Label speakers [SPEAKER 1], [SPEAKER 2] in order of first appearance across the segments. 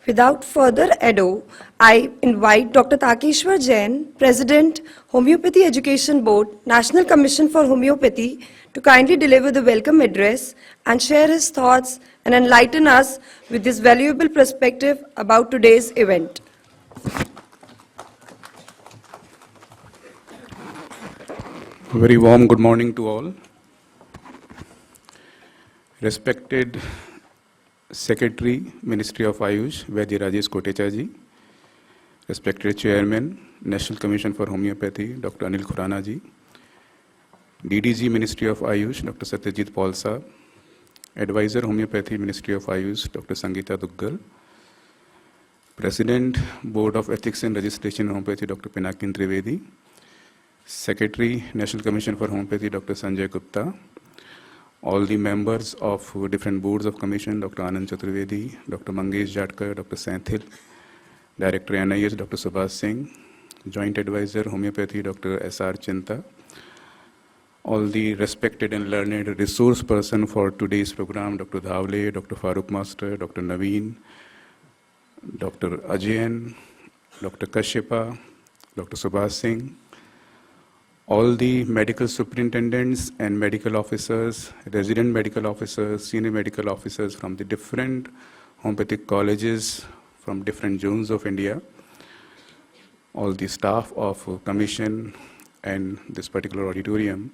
[SPEAKER 1] Without further ado, I invite Dr. Takeshwar Jain, President, Homeopathy Education Board, National Commission for Homeopathy, to kindly deliver the welcome address and share his thoughts and enlighten us with this valuable perspective about today's event.
[SPEAKER 2] A very warm good morning to all. Respected Secretary, Ministry of Ayush, Vaidya Rajesh Kotecha ji, respected Chairman, National Commission for Homeopathy, Dr. Anil Khurana ji, DDG, Ministry of Ayush, Dr. Satyajit Paulsa, Advisor, Homeopathy, Ministry of Ayush, Dr. Sangeeta Duggal, President, Board of Ethics and Registration Homeopathy, Dr. Pinakin Trivedi, Secretary, National Commission for Homeopathy, Dr. Sanjay Gupta, all the members of different boards of commission, Dr. Anand Chaturvedi, Dr. Mangesh Jatkar, Dr. Santhil, Director NIH, Dr. Subhash Singh, Joint Advisor, Homeopathy, Dr. S.R. Chinta, all the respected and learned resource person for today's program, Dr. Dhavle, Dr. Farooq Master, Dr. Naveen, Dr. Ajayan, Dr. Kashyapa, Dr. Subhash Singh, all the medical superintendents and medical officers, resident medical officers, senior medical officers from the different homeopathic colleges from different zones of India, all the staff of commission and this particular auditorium.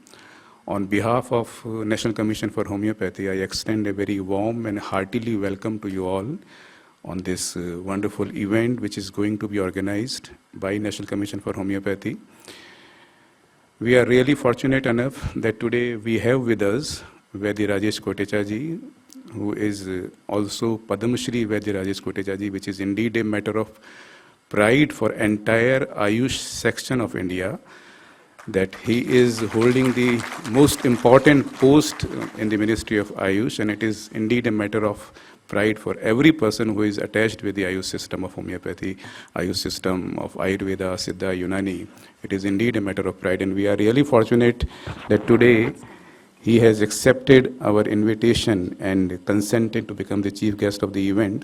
[SPEAKER 2] On behalf of National Commission for Homeopathy, I extend a very warm and heartily welcome to you all on this wonderful event which is going to be organized by National Commission for Homeopathy. We are really fortunate enough that today we have with us Vaidya Rajesh Kotecha ji, who is also Padma Shri Vaidya Rajesh Kotecha ji, which is indeed a matter of pride for entire Ayush section of India, that he is holding the most important post in the Ministry of Ayush, and it is indeed a matter of pride for every person who is attached with the Ayush system of homeopathy, Ayush system of Ayurveda, Siddha, Unani. It is indeed a matter of pride, and we are really fortunate that today he has accepted our invitation and consented to become the chief guest of the event.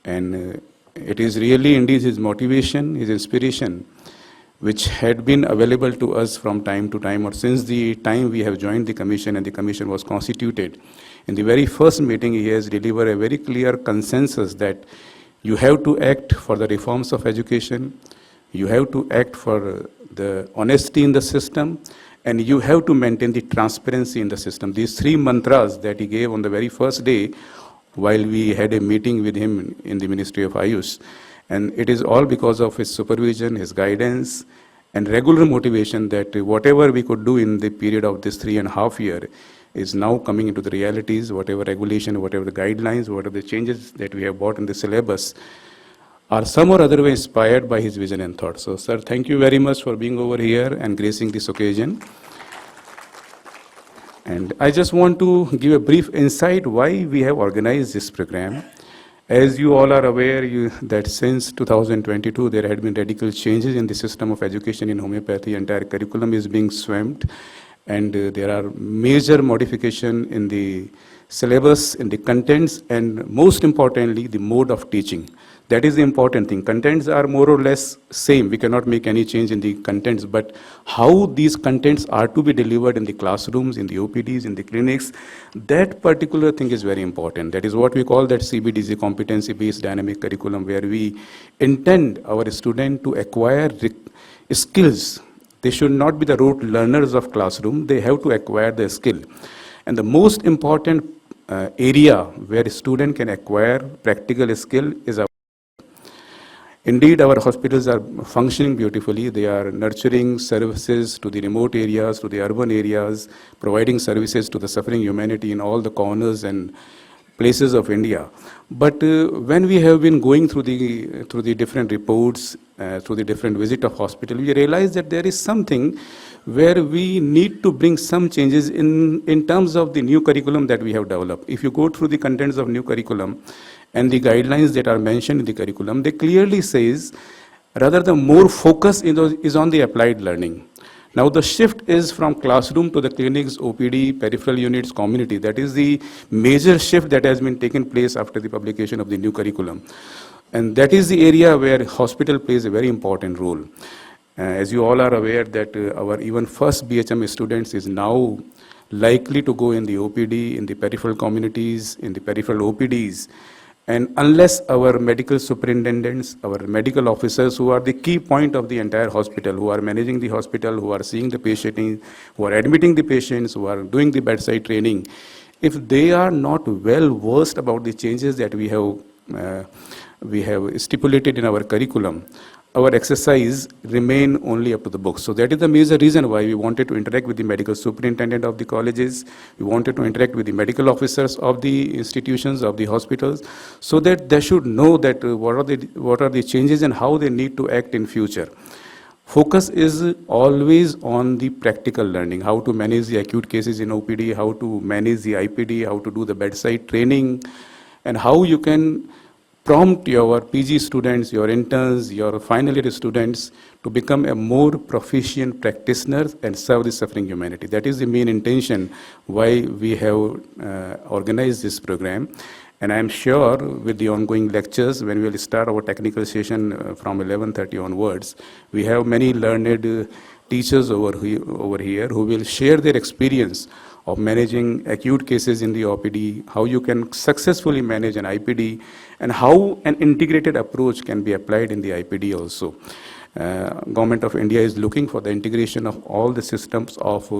[SPEAKER 2] And it is really indeed his motivation, his inspiration, which had been available to us from time to time, or since the time we have joined the commission and the commission was constituted. In the very first meeting, he has delivered a very clear consensus that you have to act for the reforms of education, you have to act for the honesty in the system, and you have to maintain the transparency in the system. These three mantras that he gave on the very first day while we had a meeting with him in the Ministry of Ayush. And it is all because of his supervision, his guidance, and regular motivation that whatever we could do in the period of this 3.5 years is now coming into the realities. Whatever regulation, whatever the guidelines, whatever the changes that we have brought in the syllabus are some or other way inspired by his vision and thought. So, sir, thank you very much for being over here and gracing this occasion. And I just want to give a brief insight why we have organized this program. As you all are aware that since 2022, there had been radical changes in the system of education in homeopathy. Entire curriculum is being swamped, and there are major modifications in the syllabus, in the contents, and most importantly, the mode of teaching. That is the important thing. Contents are more or less same. We cannot make any change in the contents, but how these contents are to be delivered in the classrooms, in the OPDs, in the clinics, that particular thing is very important. That is what we call that CBDC, competency-based dynamic curriculum, where we intend our student to acquire skills. They should not be the rote learners of classroom. They have to acquire the skill. And the most important area where a student can acquire practical skill is our. Indeed, our hospitals are functioning beautifully. They are nurturing services to the remote areas, to the urban areas, providing services to the suffering humanity in all the corners and places of India. But when we have been going through the different reports, through the different visit of hospital, we realize that there is something where we need to bring some changes in terms of the new curriculum that we have developed. If you go through the contents of new curriculum and the guidelines that are mentioned in the curriculum, they clearly says rather the more focus is on the applied learning. Now the shift is from classroom to the clinics, OPD, peripheral units, community. That is the major shift that has been taken place after the publication of the new curriculum. And that is the area where hospital plays a very important role. As you all are aware that our even first BHM students is now likely to go in the OPD, in the peripheral communities, in the peripheral OPDs. And unless our medical superintendents, our medical officers, who are the key point of the entire hospital, who are managing the hospital, who are seeing the patient, who are admitting the patients, who are doing the bedside training, if they are not well versed about the changes that we have stipulated in our curriculum, our exercise remain only up to the books. So that is the major reason why we wanted to interact with the medical superintendent of the colleges. We wanted to interact with the medical officers of the institutions, of the hospitals, so that they should know that what are the changes and how they need to act in future. Focus is always on the practical learning, how to manage the acute cases in OPD, how to manage the IPD, how to do the bedside training, and how you can prompt your PG students, your interns, your final year students to become a more proficient practitioners and serve the suffering humanity. That is the main intention why we have organized this program. And I am sure with the ongoing lectures, when we will start our technical session from 11:30 onwards, we have many learned teachers over here who will share their experience of managing acute cases in the OPD, how you can successfully manage an IPD, and how an integrated approach can be applied in the IPD also. Government of India is looking for the integration of all the systems of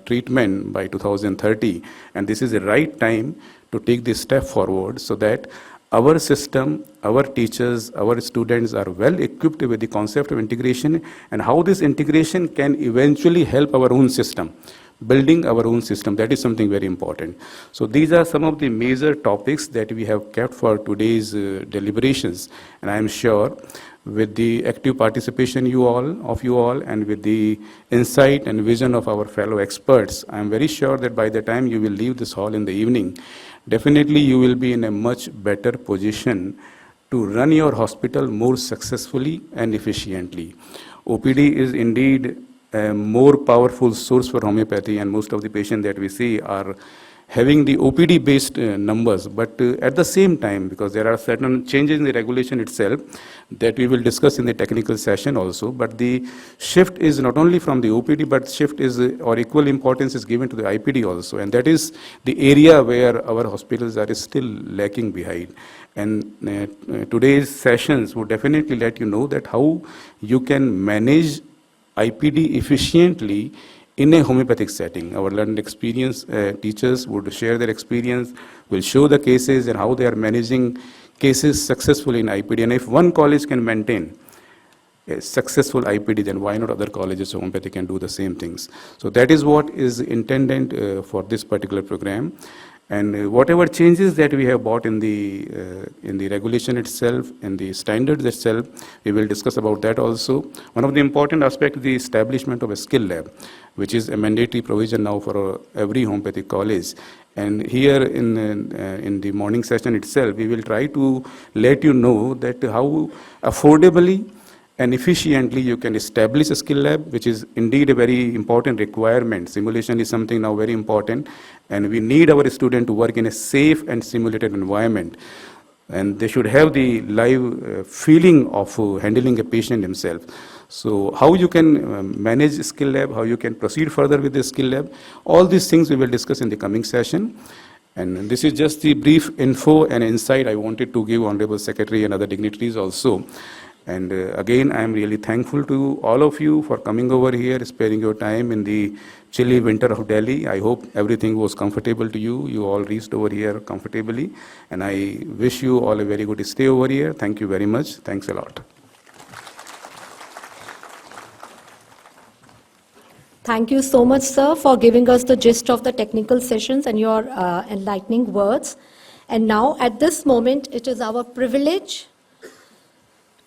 [SPEAKER 2] treatment by 2030, and this is the right time to take this step forward so that our system, our teachers, our students are well equipped with the concept of integration and how this integration can eventually help our own system. Building our own system, that is something very important. So these are some of the major topics that we have kept for today's deliberations, and I am sure with the active participation of you all and with the insight and vision of our fellow experts, I am very sure that by the time you will leave this hall in the evening, definitely you will be in a much better position to run your hospital more successfully and efficiently. OPD is indeed a more powerful source for homeopathy, and most of the patients that we see are having the OPD based numbers, but at the same time, because there are certain changes in the regulation itself that we will discuss in the technical session also, but the shift is not only from the OPD, but shift is or equal importance is given to the IPD also, and that is the area where our hospitals are still lacking behind. And today's sessions would definitely let you know that how you can manage IPD efficiently in a homeopathic setting. Our learned experience teachers would share their experience, will show the cases and how they are managing cases successfully in IPD. And if one college can maintain a successful IPD, then why not other colleges of homeopathy can do the same things? So that is what is intended for this particular program. And whatever changes that we have brought in the regulation itself, in the standards itself, we will discuss about that also. One of the important aspects is the establishment of a skill lab, which is a mandatory provision now for every homeopathic college. And here in the morning session itself, we will try to let you know that how affordably and efficiently you can establish a skill lab, which is indeed a very important requirement. Simulation is something now very important, and we need our students to work in a safe and simulated environment. And they should have the live feeling of handling a patient himself. So how you can manage skill lab, how you can proceed further with the skill lab, all these things we will discuss in the coming session. And this is just the brief info and insight I wanted to give Honorable Secretary and other dignitaries also. And again, I am really thankful to all of you for coming over here, sparing your time in the chilly winter of Delhi. I hope everything was comfortable to you. You all reached over here comfortably. And I wish you all a very good stay over here. Thank you very much. Thanks a lot.
[SPEAKER 3] Thank you so much, sir, for giving us the gist of the technical sessions and your enlightening words. And now, at this moment, it is our privilege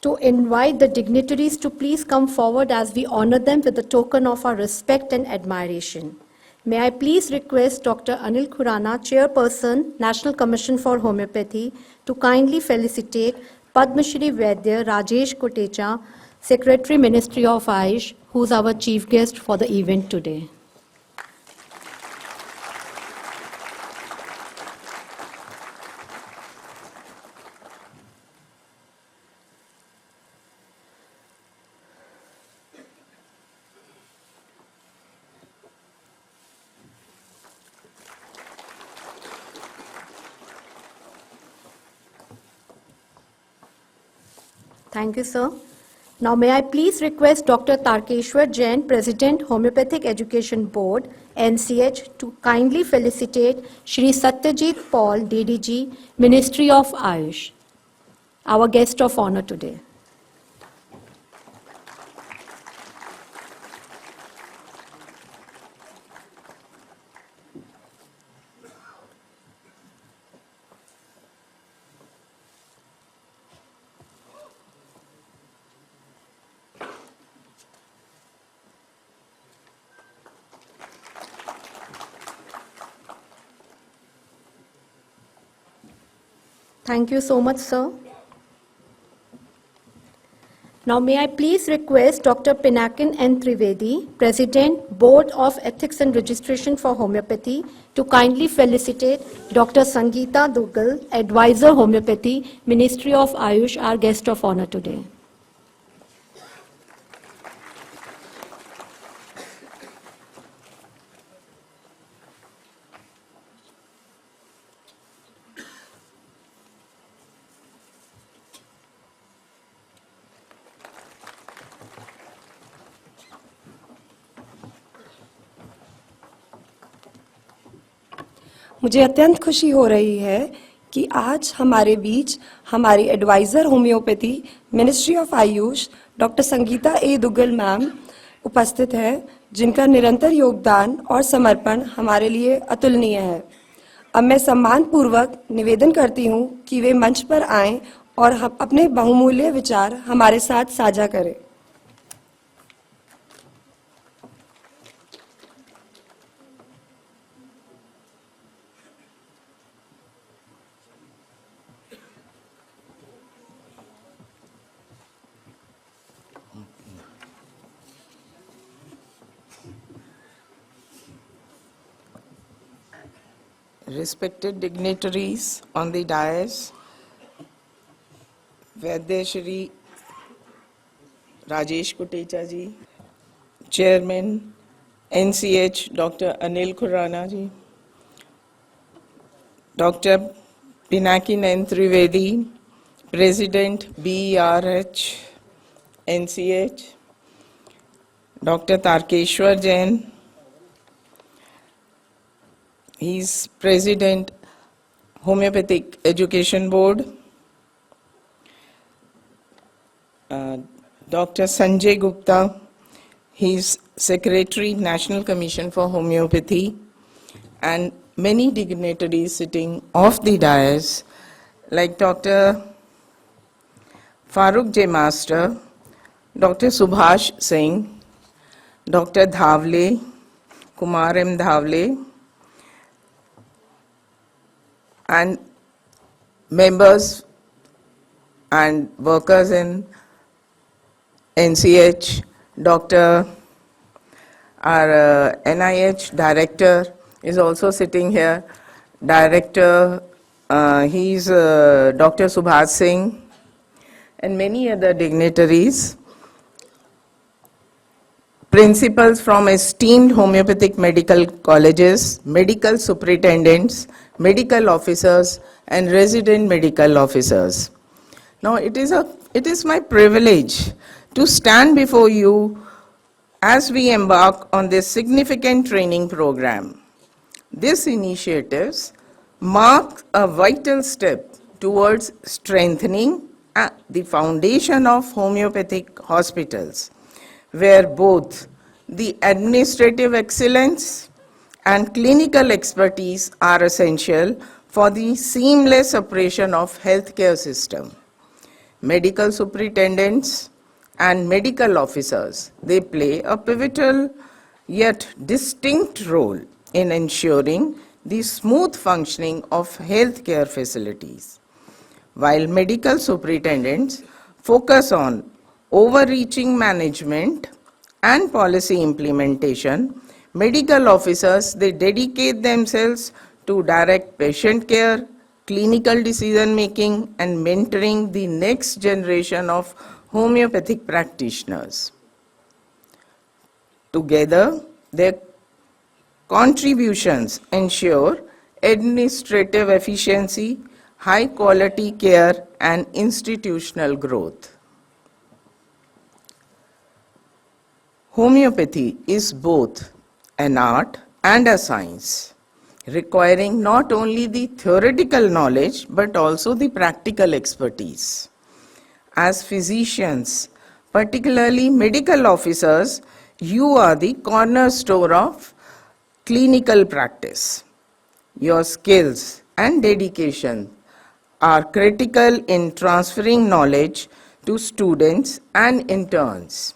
[SPEAKER 3] to invite the dignitaries to please come forward as we honor them with a token of our respect and admiration. May I please request Dr. Anil Khurana, Chairperson, National Commission for Homeopathy, to kindly felicitate Padma Shri Vaidya Rajesh Kotecha, Secretary, Ministry of Ayush, who is our chief guest for the event today. Thank you, sir. Now, may I please request Dr. Tarkeshwar Jain, President, Homeopathic Education Board, NCH, to kindly felicitate Shri Satyajit Paul, DDG, Ministry of Ayush, our guest of honor today. Thank you so much, sir. Now, may I please request Dr. Pinakin N. Trivedi, President, Board of Ethics and Registration for Homeopathy, to kindly felicitate Dr. Sangeeta Dugal, Advisor Homeopathy, Ministry of Ayush, our guest of honor today.
[SPEAKER 1] मुझे अत्यंत खुशी हो रही है कि आज हमारे बीच हमारी adviser homeopathy ministry of AYUSH doctor Sangeeta A Duggal ma'am उपस्थित है, जिनका निरंतर योगदान और समर्पण हमारे लिए अतुलनीय है। अब मैं सम्मानपूर्वक निवेदन करती हूँ कि वे मंच पर आएं और अपने बहुमूल्य विचार हमारे साथ साझा करें।
[SPEAKER 4] Respected dignitaries on the dais, Vaidya Shri Rajesh Kutecha ji, Chairman NCH Dr. Anil Khurana ji, Dr. Pinakin N. Trivedi, President BERH NCH, Dr. Tarkeshwar Jain, he's President, Homeopathic Education Board. Dr. Sanjay Gupta, he's Secretary, National Commission for Homeopathy, and many dignitaries sitting off the dais, like Dr. Farooq J. Master, Dr. Subhash Singh, Dr. Dhavle, Kumar M. Dhavle, and members and workers in NCH, Dr. Our NIH director is also sitting here. Director, he's Dr. Subhash Singh, and many other dignitaries. Principals from esteemed homeopathic medical colleges, medical superintendents, medical officers, and resident medical officers. Now, it is my privilege to stand before you as we embark on this significant training program. These initiatives mark a vital step towards strengthening the foundation of homeopathic hospitals, where both the administrative excellence and clinical expertise are essential for the seamless operation of healthcare system. Medical superintendents and medical officers, they play a pivotal yet distinct role in ensuring the smooth functioning of healthcare facilities. While medical superintendents focus on overreaching management and policy implementation, medical officers, they dedicate themselves to direct patient care, clinical decision making, and mentoring the next generation of homeopathic practitioners. Together, their contributions ensure administrative efficiency, high quality care, and institutional growth. Homeopathy is both an art and a science, requiring not only the theoretical knowledge but also the practical expertise. As physicians, particularly medical officers, you are the cornerstone of clinical practice. Your skills and dedication are critical in transferring knowledge to students and interns,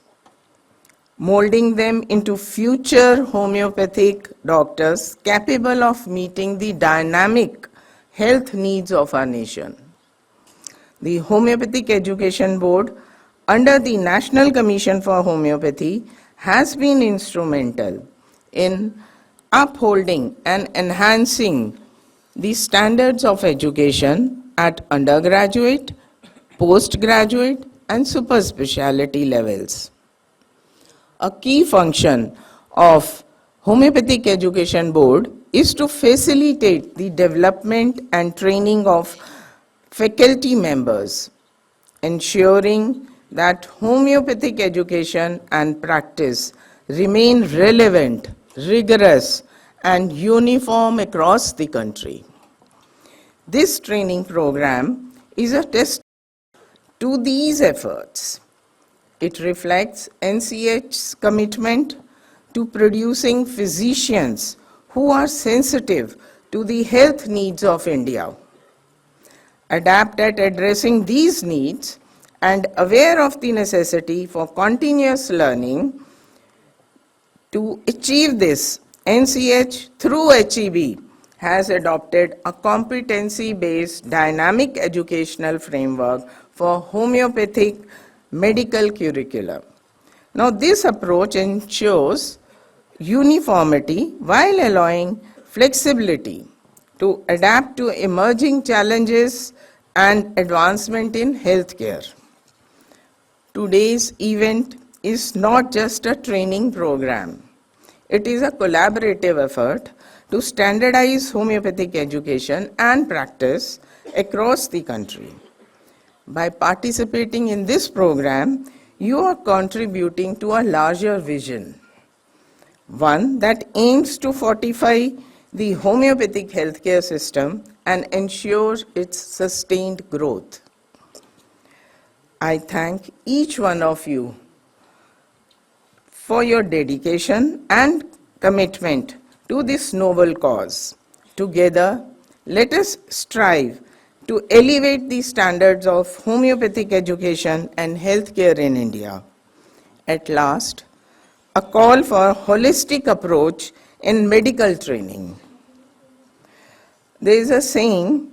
[SPEAKER 4] molding them into future homeopathic doctors capable of meeting the dynamic health needs of our nation. The Homeopathic Education Board, under the National Commission for Homeopathy, has been instrumental in upholding and enhancing the standards of education at undergraduate, postgraduate, and super specialty levels. A key function of Homeopathic Education Board is to facilitate the development and training of faculty members, ensuring that homeopathic education and practice remain relevant, rigorous, and uniform across the country. This training program is a testament to these efforts. It reflects NCH's commitment to producing physicians who are sensitive to the health needs of India, adept at addressing these needs, and aware of the necessity for continuous learning. To achieve this, NCH through HEB has adopted a competency-based dynamic educational framework for homeopathic medical curricula. Now, this approach ensures uniformity while allowing flexibility to adapt to emerging challenges and advancement in healthcare. Today's event is not just a training program. It is a collaborative effort to standardize homeopathic education and practice across the country. By participating in this program, you are contributing to a larger vision, one that aims to fortify the homeopathic healthcare system and ensure its sustained growth. I thank each one of you for your dedication and commitment to this noble cause. Together, let us strive to elevate the standards of homeopathic education and healthcare in India. At last, a call for a holistic approach in medical training. There is a saying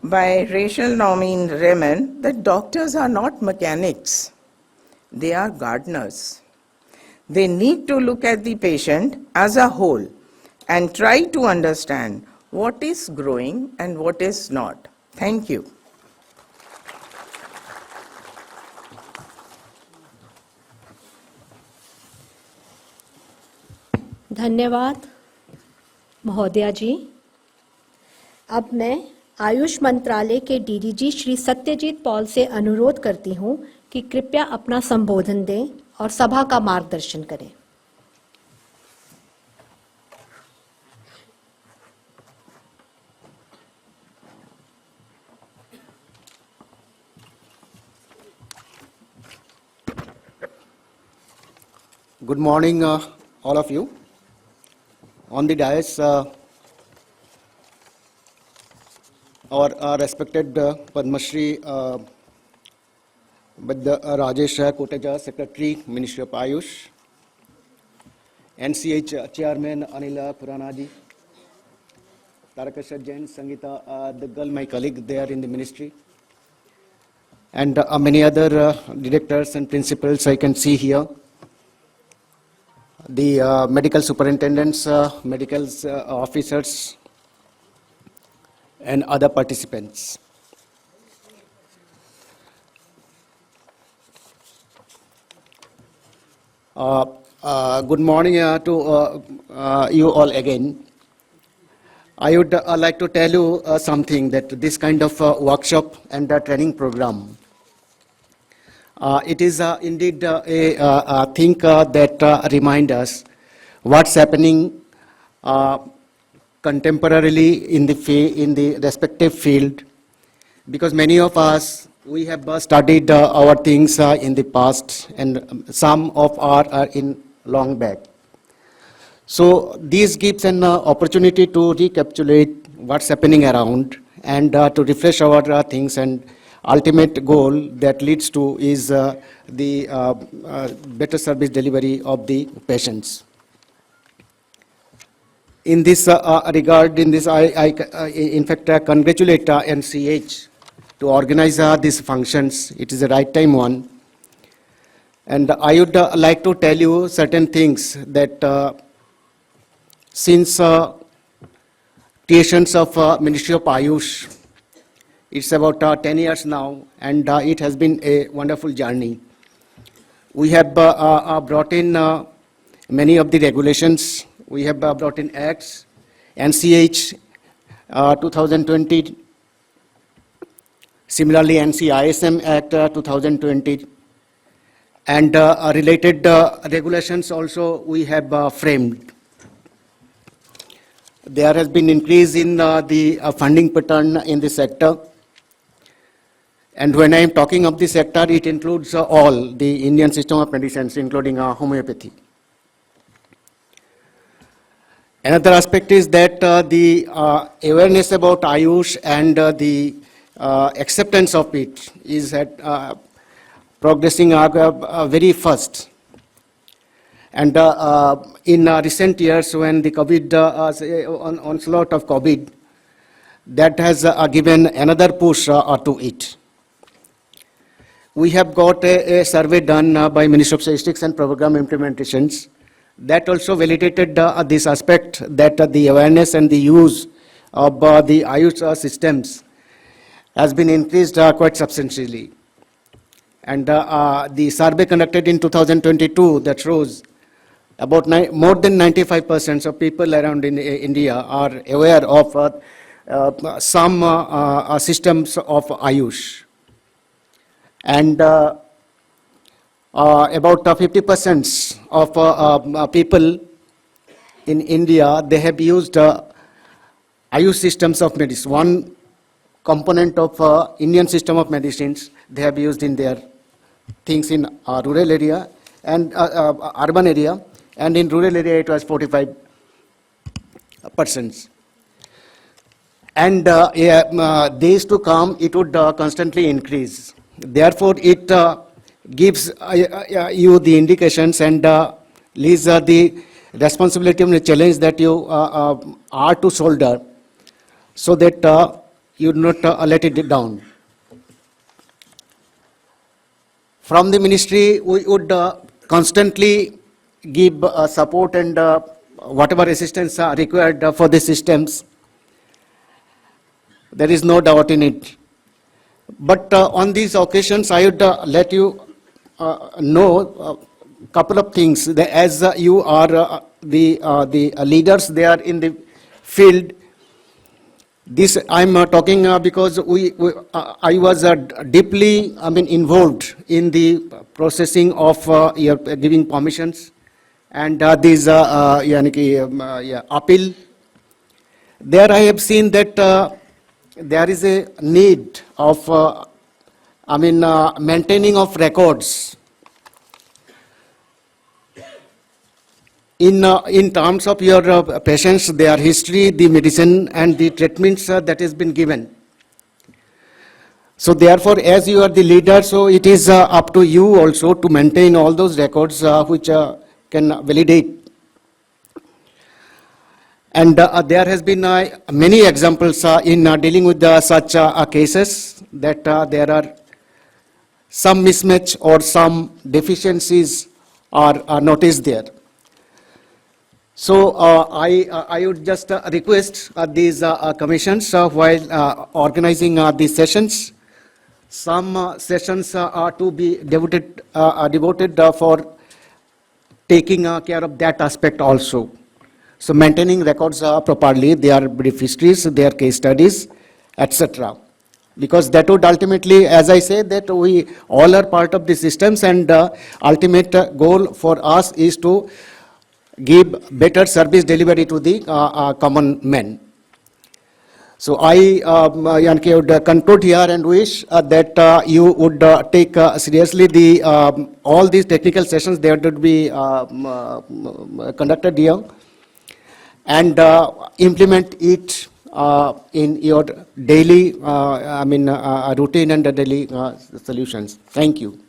[SPEAKER 4] by Rachel Norman Remen that doctors are not mechanics, they are gardeners. They need to look at the patient as a whole and try to understand what is growing and what is not. Thank you.
[SPEAKER 3] धन्यवाद महोदया जी। अब मैं आयुष मंत्रालय के DDG Shri Satyajit Paul से अनुरोध करती हूं कि कृपया अपना संबोधन दें और सभा का मार्गदर्शन करें।
[SPEAKER 5] Good morning, all of you. On the dais, our respected Padma Shri Rajesh Koteja, Secretary, Ministry of Ayush, NCH Chairman Anila Khuranaji, Tarakasha Jain, Sangeeta Duggal, my colleague there in the ministry, and many other directors and principals I can see here. The medical superintendents, medical officers, and other participants. Good morning to you all again. I would like to tell you something, that this kind of workshop and training program It is indeed a thing that reminds us what's happening contemporarily in the respective field, because many of us, we have studied our things in the past, and some of are in long back. So this gives an opportunity to recapitulate what's happening around and to refresh our things, and ultimate goal that leads to is the better service delivery of the patients. In this regard, I in fact congratulate NCH to organize these functions. It is the right time one. And I would like to tell you certain things that since creations of Ministry of Ayush, it's about 10 years now, and it has been a wonderful journey. We have brought in many of the regulations. We have brought in acts, NCH 2020, similarly NCISM Act 2020, and related regulations also we have framed. There has been increase in the funding pattern in the sector. And when I am talking of the sector, it includes all the Indian system of medicines, including homeopathy. Another aspect is that the awareness about Ayush and the acceptance of it is progressing very fast. And in recent years, when the COVID, onslaught of COVID, that has given another push to it. We have got a survey done by Ministry of Statistics and Program Implementations that also validated this aspect, that the awareness and the use of the Ayush systems has been increased quite substantially. And the survey conducted in 2022 that shows about more than 95% of people around in India are aware of some systems of Ayush. And about 50% of people in India, they have used Ayush systems of medicine. One component of Indian system of medicines they have used in their things in rural area and urban area, and in rural area it was 45%. And days to come, it would constantly increase. Therefore, it gives you the indications and leaves the responsibility and the challenge that you are to shoulder, so that you do not let it down. From the ministry, we would constantly give support and whatever assistance are required for the systems. There is no doubt in it. But on these occasions, I would let you know a couple of things. As you are the leaders there in the field, this I'm talking because I was deeply involved in the processing of your giving permissions and these appeal. There I have seen that there is a need of maintaining of records in terms of your patients, their history, the medicine and the treatments that has been given. So therefore, as you are the leader, so it is up to you also to maintain all those records which can validate. And there has been many examples in dealing with such cases that there are some mismatch or some deficiencies are noticed there. So I would just request these commissions while organizing these sessions. Some sessions are to be devoted for taking care of that aspect also. So maintaining records properly, their brief histories, their case studies, etc. Because that would ultimately, as I say, that we all are part of the systems, and ultimate goal for us is to give better service delivery to the common man. So I Yanke, would conclude here and wish that you would take seriously the all these technical sessions that would be conducted here, and implement it in your daily, routine and daily solutions. Thank you.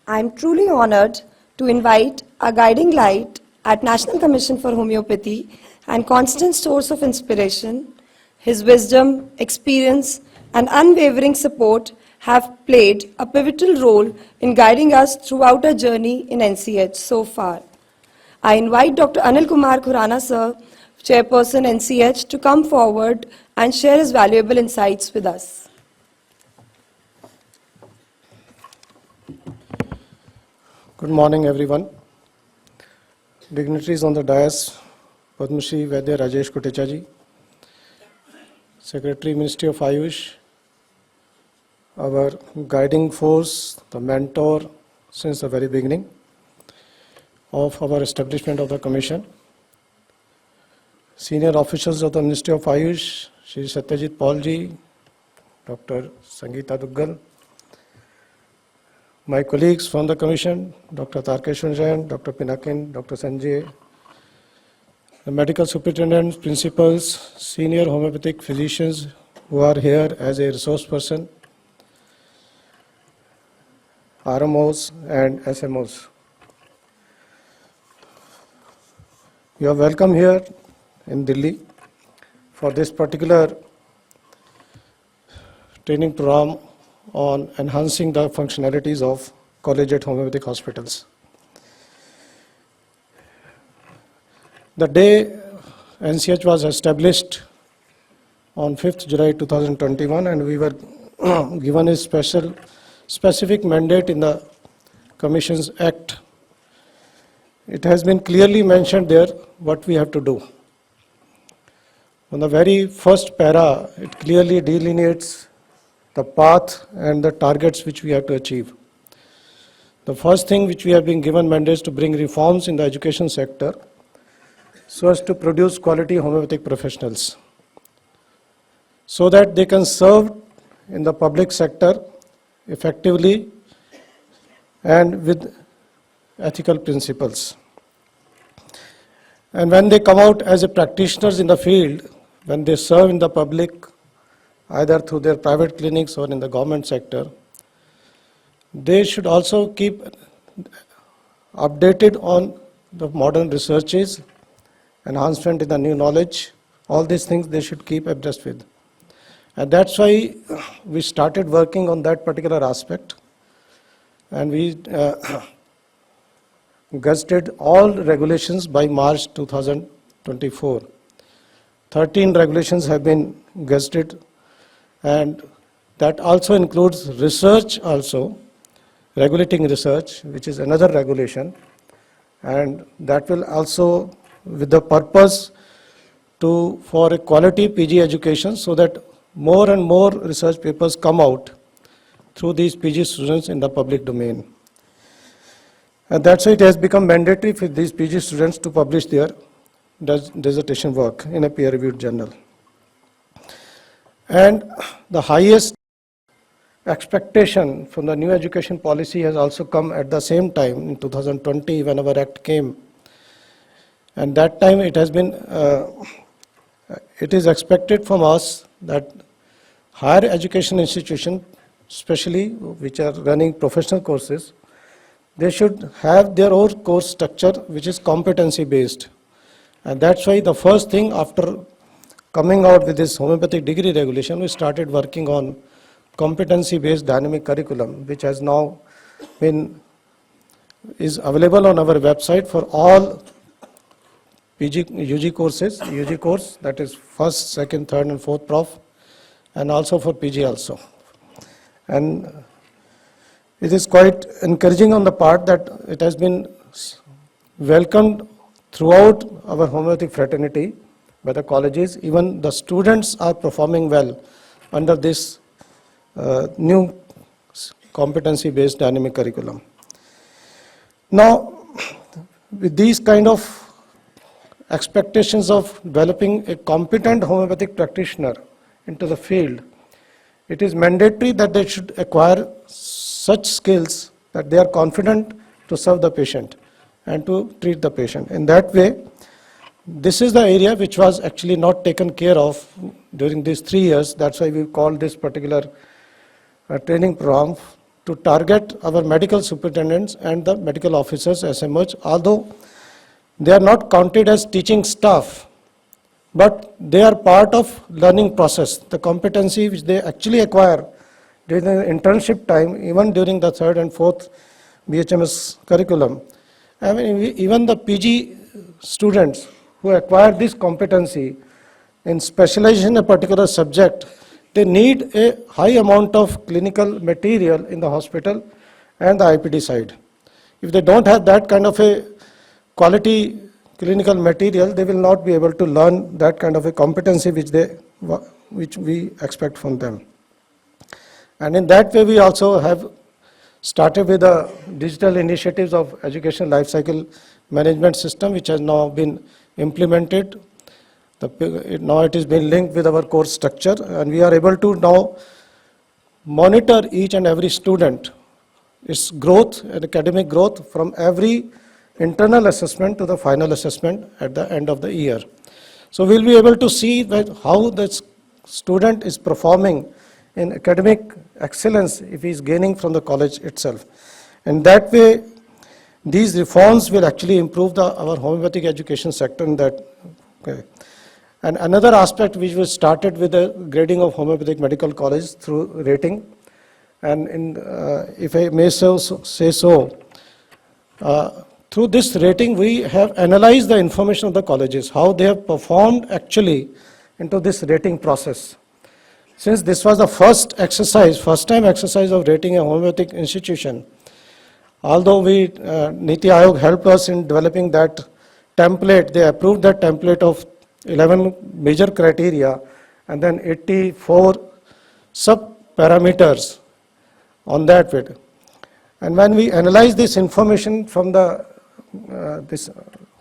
[SPEAKER 1] I am truly honored to invite a guiding light at National Commission for Homeopathy and constant source of inspiration. His wisdom, experience, and unwavering support have played a pivotal role in guiding us throughout our journey in NCH so far. I invite Dr. Anil Kumar Khurana sir, Chairperson NCH, to come forward and share his valuable insights with us.
[SPEAKER 6] Good morning, everyone. Dignitaries on the dais, Padma Shri Vaidya Rajesh Kotecha ji, Secretary, Ministry of Ayush, our guiding force, the mentor since the very beginning of our establishment of the Commission, senior officials of the Ministry of Ayush, Shri Satyajit Paul ji, Dr. Sangeeta Duggal, my colleagues from the Commission, Dr. Tarkeshwar Jain, Dr. Pinakin, Dr. Sanjay, the medical superintendents, principals, senior homeopathic physicians who are here as a resource person, RMOs and SMOs. You are welcome here in Delhi for this particular training program on enhancing the functionalities of collegiate homeopathic hospitals. The day NCH was established on 5th July 2021, and we were given a specific mandate in the Commission's Act. It has been clearly mentioned there what we have to do. On the very first para, it clearly delineates the path and the targets which we have to achieve. The first thing which we have been given mandates to bring reforms in the education sector so as to produce quality homeopathic professionals so that they can serve in the public sector effectively and with ethical principles. And when they come out as a practitioners in the field, when they serve in the public, either through their private clinics or in the government sector, they should also keep updated on the modern researches, enhancement in the new knowledge. All these things they should keep abreast with. And that's why we started working on that particular aspect. And we gazetted all regulations by March 2024. 13 regulations have been gazetted, and that also includes research also, regulating research, which is another regulation, and that will also with the purpose for a quality PG education so that more and more research papers come out through these PG students in the public domain. And that's why it has become mandatory for these PG students to publish their dissertation work in a peer-reviewed journal. And the highest expectation from the new education policy has also come at the same time in 2020 when our act came. And that time it has been, it is expected from us that higher education institutions, especially which are running professional courses, they should have their own course structure which is competency based. And that's why the first thing after coming out with this homeopathic degree regulation, we started working on competency-based dynamic curriculum, which has now is available on our website for all UG courses, UG course, that is first, second, third, and fourth prof, and also for PG also. And it is quite encouraging on the part that it has been welcomed throughout our homeopathic fraternity by the colleges. Even the students are performing well under this new competency-based dynamic curriculum. Now, with these kind of expectations of developing a competent homeopathic practitioner into the field, it is mandatory that they should acquire such skills that they are confident to serve the patient and to treat the patient. In that way, this is the area which was actually not taken care of during these 3 years. That's why we call this particular training program to target our medical superintendents and the medical officers as much, although they are not counted as teaching staff, but they are part of learning process. The competency which they actually acquire during the internship time, even during the 3rd and 4th BHMS curriculum. I mean, even the PG students who acquire this competency in specialization in a particular subject, they need a high amount of clinical material in the hospital and the IPD side. If they don't have that kind of a quality clinical material, they will not be able to learn that kind of a competency which we expect from them. And in that way, we also have started with the digital initiatives of education life cycle management system, which has now been implemented. Now it is being linked with our course structure, and we are able to now monitor each and every student, its growth and academic growth from every internal assessment to the final assessment at the end of the year. So we'll be able to see that how the student is performing in academic excellence if he is gaining from the college itself. And that way, these reforms will actually improve our homeopathic education sector in that. Okay. And another aspect which was started with the grading of homeopathic medical college through rating. And if I may say so, through this rating, we have analyzed the information of the colleges, how they have performed actually into this rating process. Since this was the first time exercise of rating a homeopathic institution, although Niti Aayog helped us in developing that template, they approved that template of 11 major criteria and then 84 sub-parameters on that way. And when we analyze this information from this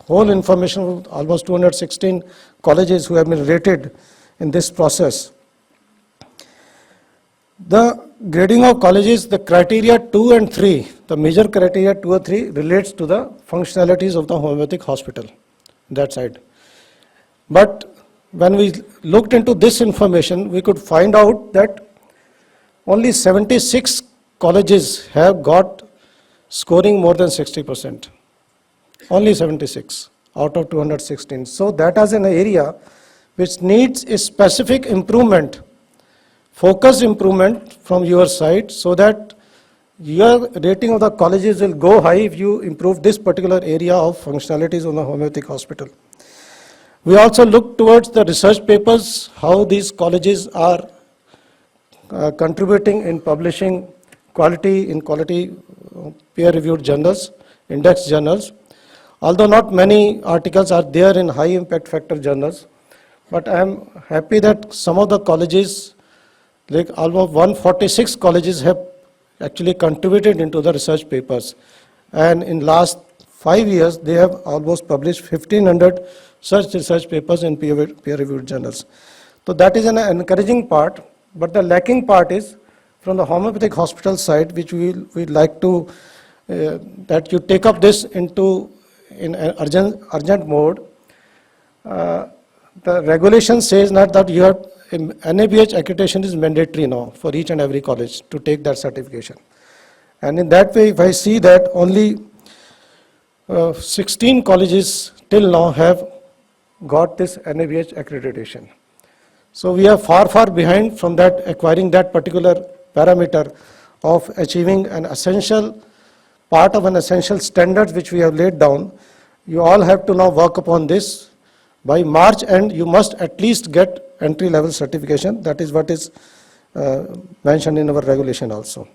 [SPEAKER 6] whole information of almost 216 colleges who have been rated in this process, the grading of colleges, the criteria 2 and 3, the major criteria 2 or 3 relates to the functionalities of the homeopathic hospital, that side. But when we looked into this information, we could find out that only 76 colleges have got scoring more than 60%. Only 76 out of 216. So that is an area which needs a specific improvement, focused improvement from your side, so that your rating of the colleges will go high if you improve this particular area of functionalities of the homeopathic hospital. We also look towards the research papers, how these colleges are contributing in publishing quality peer-reviewed journals, index journals. Although not many articles are there in high impact factor journals, but I am happy that some of the colleges, like almost 146 colleges, have actually contributed into the research papers. And in last 5 years, they have almost published 1,500 such research papers in peer-reviewed journals. So that is an encouraging part, but the lacking part is from the homeopathic hospital side, which we'd like to, that you take up this in an urgent mode. The regulation says not that you have, NABH accreditation is mandatory now for each and every college to take that certification. And in that way, if I see that only 16 colleges till now have got this NABH accreditation. So we are far behind from that, acquiring that particular parameter of achieving an essential part of an essential standards which we have laid down. You all have to now work upon this. By March end, you must at least get entry-level certification. That is what is mentioned in our regulation also.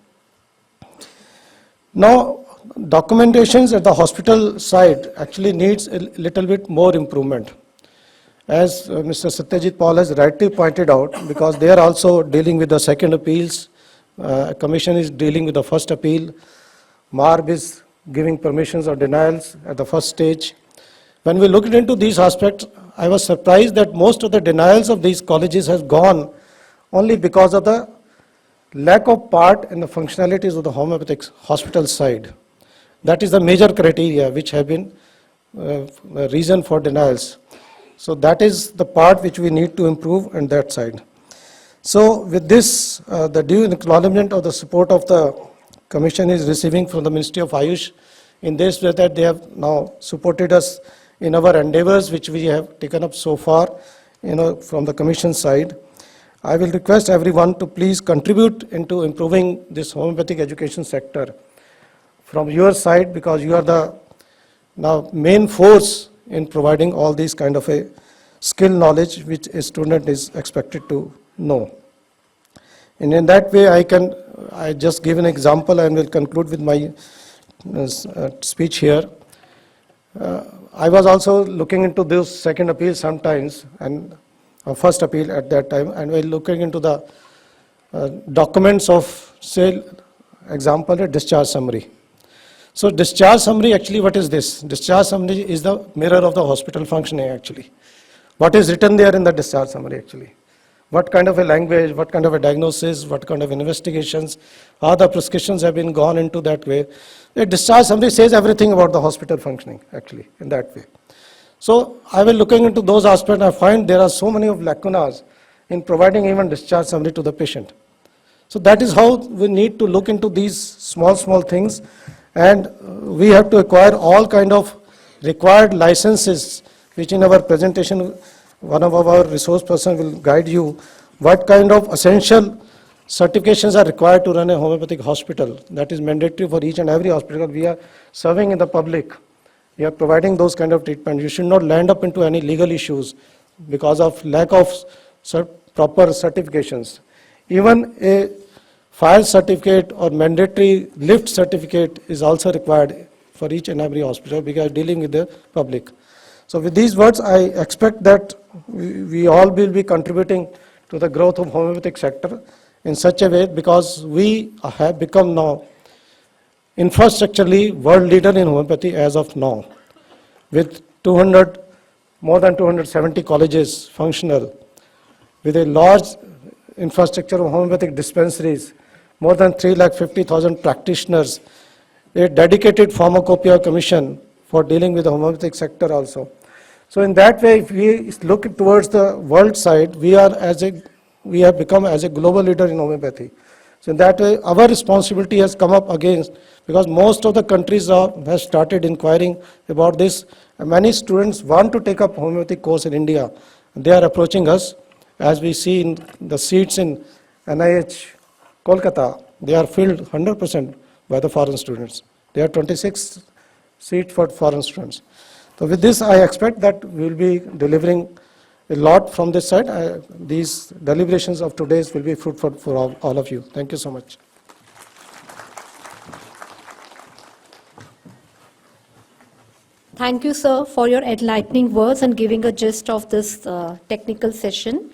[SPEAKER 6] Now, documentations at the hospital side actually needs a little bit more improvement. As Mr. Satyajit Paul has rightly pointed out, because they are also dealing with the second appeals, Commission is dealing with the first appeal, MARB is giving permissions or denials at the first stage. When we looked into these aspects, I was surprised that most of the denials of these colleges has gone only because of the lack of part in the functionalities of the homeopathic hospital side. That is the major criteria which have been a reason for denials. So that is the part which we need to improve on that side. So with this, the due acknowledgement of the support of the Commission is receiving from the Ministry of Ayush in this way that they have now supported us in our endeavors which we have taken up so far, from the Commission side. I will request everyone to please contribute into improving this homeopathic education sector from your side, because you are the now main force in providing all these kind of a skill knowledge which a student is expected to know. And in that way, I just give an example and will conclude with my speech here. I was also looking into this second appeal sometimes, and first appeal at that time, and while looking into the documents of, say, example, a discharge summary. So discharge summary, actually what is this? Discharge summary is the mirror of the hospital functioning actually. What is written there in the discharge summary actually? What kind of a language, what kind of a diagnosis, what kind of investigations, how the prescriptions have been gone into that way. A discharge summary says everything about the hospital functioning actually in that way. So I will looking into those aspects. I find there are so many of lacunas in providing even discharge summary to the patient. So that is how we need to look into these small things, and we have to acquire all kind of required licenses, which in our presentation, one of our resource person will guide you what kind of essential certifications are required to run a homeopathic hospital. That is mandatory for each and every hospital. We are serving in the public. We are providing those kind of treatment. You should not land up into any legal issues because of lack of proper certifications. Even a fire certificate or mandatory lift certificate is also required for each and every hospital because dealing with the public. So with these words, I expect that we all will be contributing to the growth of homeopathic sector in such a way, because we have become now infrastructurally world leader in homeopathy as of now, with more than 270 colleges functional, with a large infrastructure of homeopathic dispensaries, more than 350,000 practitioners, a dedicated pharmacopoeia commission for dealing with the homeopathic sector also. So in that way, if we look towards the world side, we have become as a global leader in homeopathy. So in that way, our responsibility has come up against, because most of the countries have started inquiring about this. And many students want to take up homeopathic course in India. They are approaching us. As we see in the seats in NIH Kolkata, they are filled 100% by the foreign students. There are 26 seats for foreign students. So with this, I expect that we will be delivering a lot from this side. These deliberations of today's will be fruitful for all of you. Thank you so much.
[SPEAKER 3] Thank you, sir, for your enlightening words and giving a gist of this technical session.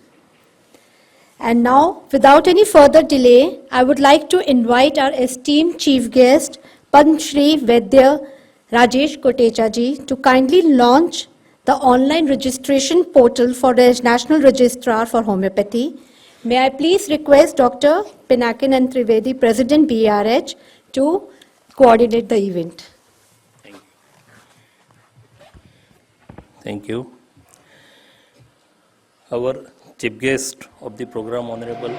[SPEAKER 3] And now, without any further delay, I would like to invite our esteemed chief guest, Padma Shri Vaidya Rajesh Kotecha ji, to kindly launch the online registration portal for the National Registrar for Homeopathy. May I please request Dr. Pinakin and Trivedi, President BRH, to coordinate the event.
[SPEAKER 7] Thank you. Our chief guest of the program, Honorable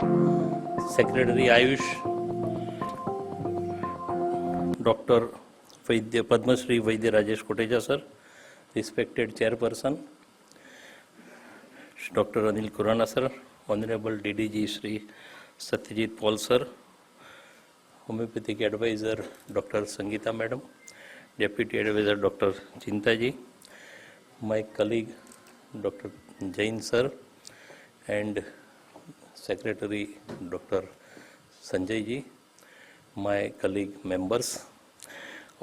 [SPEAKER 7] Secretary Ayush, Dr. Padma Shri Vaidya Rajesh Kotecha sir, respected Chairperson, Dr. Anil Khurana sir, Honorable DDG Shri Satyajit Paul sir, Homeopathic Advisor Dr. Sangeeta Madam, Deputy Advisor Dr. Chinta ji, my colleague Dr. Jain sir, and Secretary Dr. Sanjay ji, my colleague members,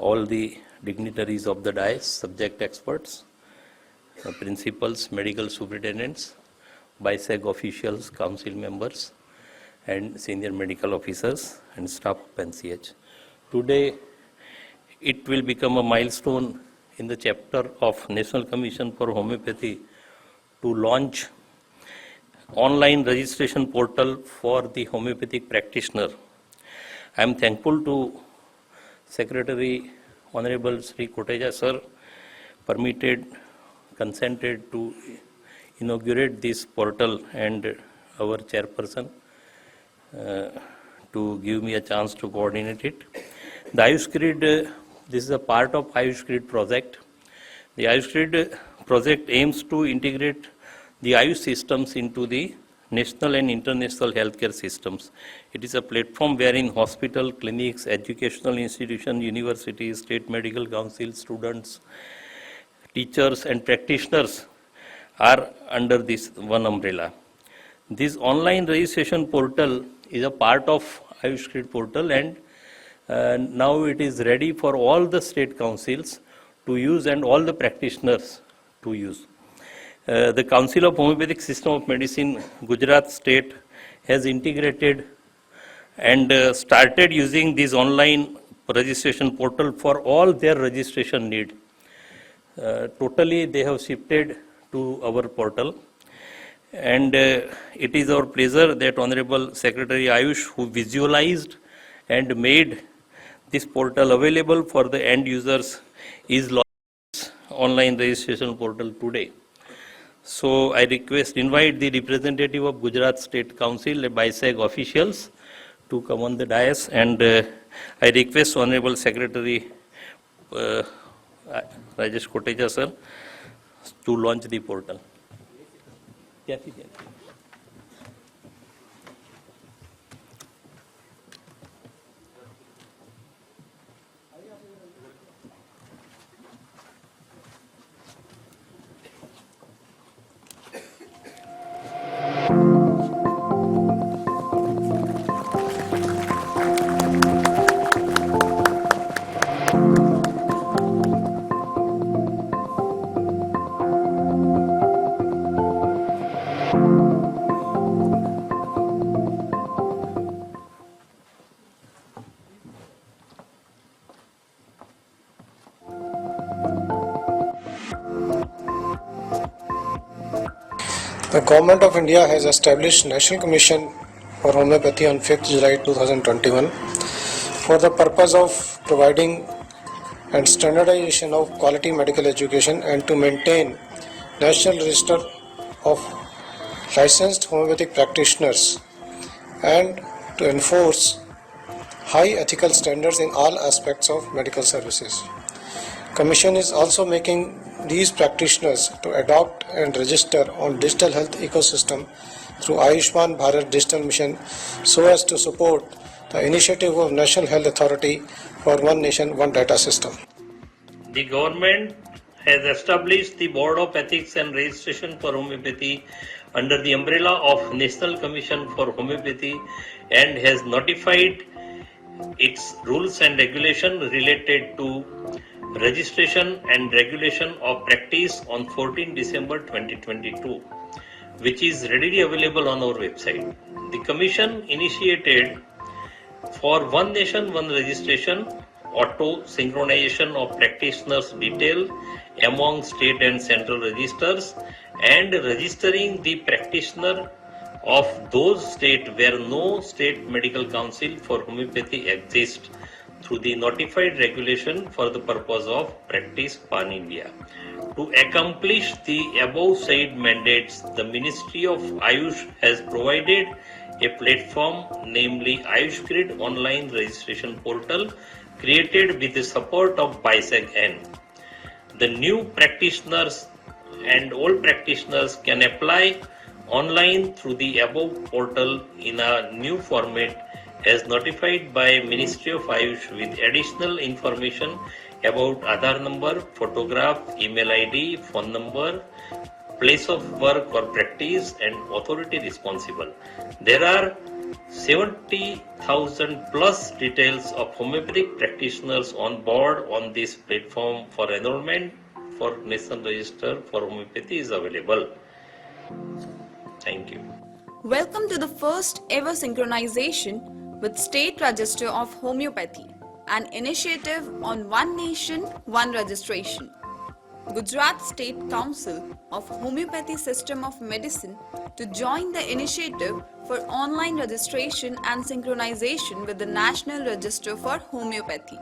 [SPEAKER 7] all the dignitaries of the dais, subject experts, principals, medical superintendents, BHIM officials, council members, and senior medical officers and staff of NCH. Today, it will become a milestone in the chapter of National Commission for Homeopathy to launch online registration portal for the homeopathic practitioner. I am thankful to Secretary Honorable Sri Koteja sir consented to inaugurate this portal, and our chairperson to give me a chance to coordinate it. The Ayush Grid, this is a part of Ayush Grid project. The Ayush Grid project aims to integrate the Ayush systems into the national and international healthcare systems. It is a platform wherein hospital, clinics, educational institutions, universities, state medical council, students, teachers and practitioners are under this one umbrella. This online registration portal is a part of Ayush Grid portal, and now it is ready for all the state councils to use and all the practitioners to use. The Council of Homeopathic System of Medicine, Gujarat State, has integrated and started using this online registration portal for all their registration need. Totally, they have shifted to our portal, and it is our pleasure that Honorable Secretary Ayush, who visualized and made this portal available for the end users, is launching this online registration portal today. So I invite the representative of Gujarat State Council, BHIM officials, to come on the dais, and I request Honorable Secretary Rajesh Koteja sir to launch the portal.
[SPEAKER 6] The Government of India has established National Commission for Homeopathy on 5th July 2021 for the purpose of providing and standardization of quality medical education and to maintain National Register of licensed homeopathic practitioners and to enforce high ethical standards in all aspects of medical services. Commission is also making these practitioners to adopt and register on digital health ecosystem through Ayushman Bharat Digital Mission so as to support the initiative of National Health Authority for One Nation, One Data System.
[SPEAKER 7] The government has established the Board of Ethics and Registration for Homeopathy under the umbrella of National Commission for Homeopathy and has notified its rules and regulation related to registration and regulation of practice on 14 December 2022, which is readily available on our website. The Commission initiated for One Nation, One Registration, auto synchronization of practitioners' detail among state and central registers, and registering the practitioner of those states where no state medical council for homeopathy exists through the notified regulation for the purpose of practice pan India. To accomplish the above said mandates, the Ministry of Ayush has provided a platform, namely Ayush Grid online registration portal, created with the support of BHIM. The new practitioners and old practitioners can apply online through the above portal in a new format as notified by Ministry of Ayush with additional information about Aadhaar number, photograph, email ID, phone number, place of work or practice and authority responsible. There are 70,000 plus details of homeopathic practitioners on board on this platform for enrollment for National Register for Homeopathy is available. Thank you.
[SPEAKER 8] Welcome to the first ever synchronization with State Register of Homeopathy, an initiative on One Nation, One Registration. Gujarat State Council of Homeopathy System of Medicine to join the initiative for online registration and synchronization with the National Register for Homeopathy.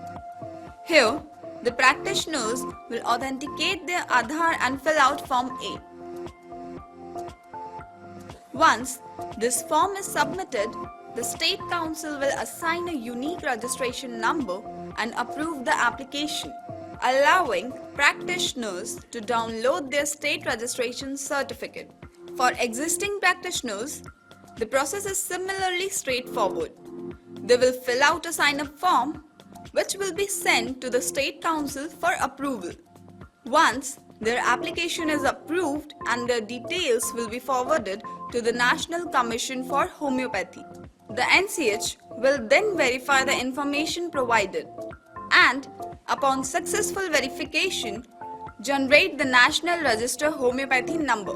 [SPEAKER 8] Here, the practitioners will authenticate their Aadhaar and fill out Form A. Once this form is submitted, the State Council will assign a unique registration number and approve the application, allowing practitioners to download their state registration certificate. For existing practitioners, the process is similarly straightforward. They will fill out a sign-up form, which will be sent to the State Council for approval. Once their application is approved and their details will be forwarded to the National Commission for Homeopathy. The NCH will then verify the information provided and, upon successful verification, generate the National Register Homeopathy number.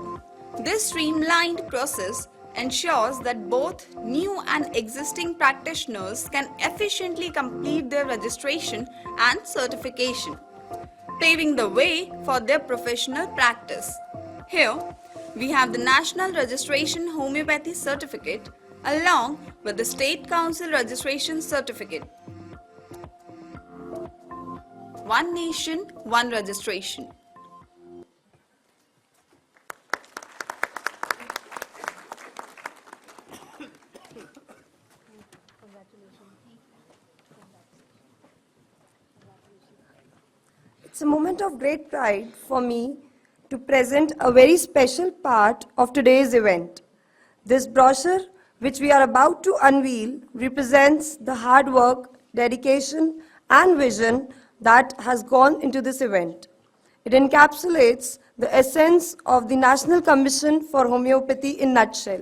[SPEAKER 8] This streamlined process ensures that both new and existing practitioners can efficiently complete their registration and certification, paving the way for their professional practice. Here, we have the National Registration Homeopathy Certificate along with the State Council Registration Certificate. One Nation, One Registration.
[SPEAKER 1] It's a moment of great pride for me to present a very special part of today's event. This brochure, which we are about to unveil, represents the hard work, dedication, and vision that has gone into this event. It encapsulates the essence of the National Commission for Homeopathy in a nutshell.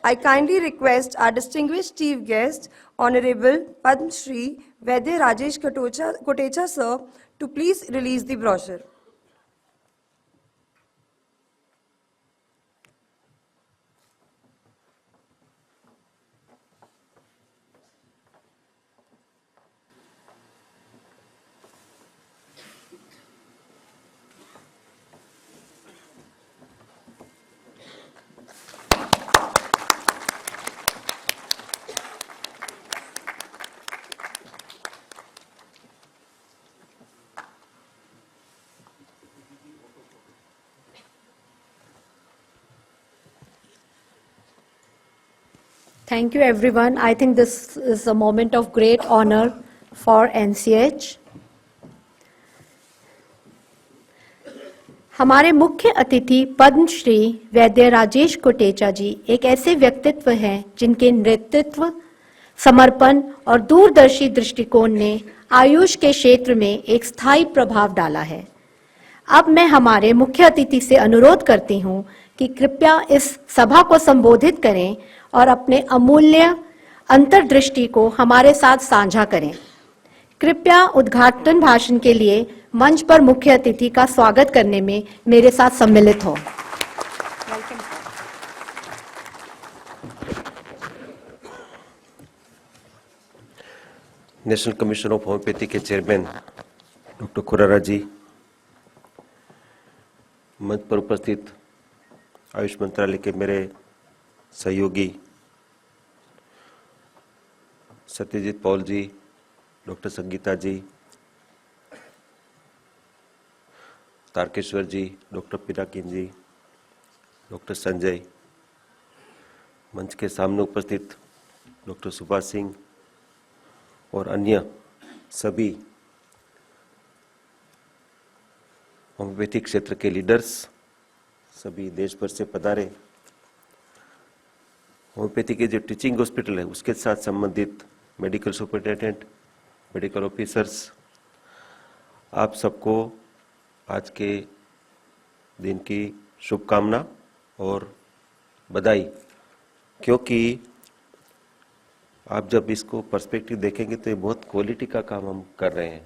[SPEAKER 1] I kindly request our distinguished chief guest, Honorable Padma Shri Vaidya Rajesh Kotecha sir, to please release the brochure.
[SPEAKER 3] Thank you, everyone. I think this is a moment of great honor for NCH. हमारे मुख्य अतिथि पद्मश्री वैद्य राजेश कोटेचा जी एक ऐसे व्यक्तित्व हैं जिनके नेतृत्व, समर्पण और दूरदर्शी दृष्टिकोण ने आयुष के क्षेत्र में एक स्थायी प्रभाव डाला है। अब मैं हमारे मुख्य अतिथि से अनुरोध करती हूं कि कृपया इस सभा को संबोधित करें और अपने अमूल्य अंतर्दृष्टि को हमारे साथ साझा करें। कृपया उद्घाटन भाषण के लिए मंच पर मुख्य अतिथि का स्वागत करने में मेरे साथ सम्मिलित हो।
[SPEAKER 9] नेशनल कमीशन ऑफ होम्योपैथी के चेयरमैन डॉक्टर खुरारा जी, मंच पर उपस्थित आयुष मंत्रालय के मेरे सहयोगी सत्यजीत पॉल जी, डॉक्टर संगीता जी, तारकेश्वर जी, डॉक्टर पिनाकिन जी, डॉक्टर संजय, मंच के सामने उपस्थित डॉक्टर सुभाष सिंह और अन्य सभी होम्योपैथिक क्षेत्र के लीडर्स, सभी देश भर से पधारे होम्योपैथी के जो टीचिंग हॉस्पिटल है उसके साथ संबंधित मेडिकल सुपरिटेंडेंट, मेडिकल ऑफिसर्स, आप सबको आज के दिन की शुभकामना और बधाई, क्योंकि आप जब इसको पर्सपेक्टिव देखेंगे तो ये बहुत क्वालिटी का काम हम कर रहे हैं।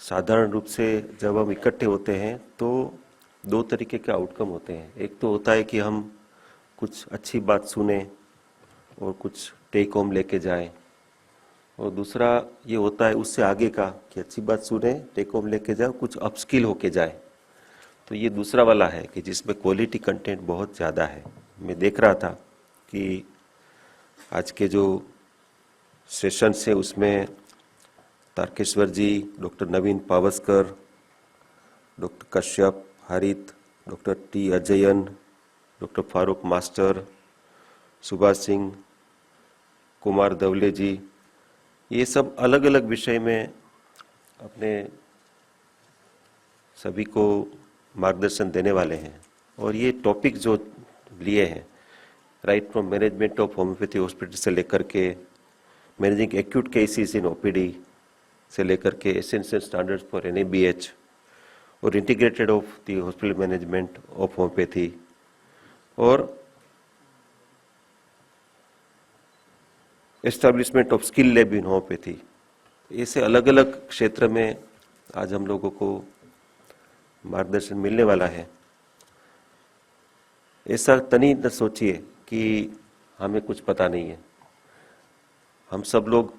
[SPEAKER 9] साधारण रूप से जब हम इकट्ठे होते हैं तो दो तरीके के आउटकम होते हैं। एक तो होता है कि हम कुछ अच्छी बात सुने और कुछ टेक होम लेके जाएं, और दूसरा ये होता है उससे आगे का कि अच्छी बात सुने, टेक होम लेके जाए, कुछ अपस्किल होके जाए। तो ये दूसरा वाला है कि जिसमें क्वालिटी कंटेंट बहुत ज़्यादा है। मैं देख रहा था कि आज के जो सेशंस है उसमें Tarkeshwar ji, doctor Naveen Pawaskar, doctor Kashyap, Harit, doctor T Ajayan, doctor Farooq Master, Subhash Singh, Kumar Dawle ji, ये सब अलग अलग विषय में अपने सभी को मार्गदर्शन देने वाले हैं। और ये टॉपिक जो लिए हैं, right from management of homoeopathy hospital से लेकर के managing acute cases in OPD से लेकर के एसेंशियल स्टैंडर्ड्स फॉर एनएबीएच और integrated of the hospital management of homoeopathy और establishment of skill lab in homoeopathy, ऐसे अलग अलग क्षेत्र में आज हम लोगों को मार्गदर्शन मिलने वाला है। ऐसा तनी न सोचिए कि हमें कुछ पता नहीं है। हम सब लोग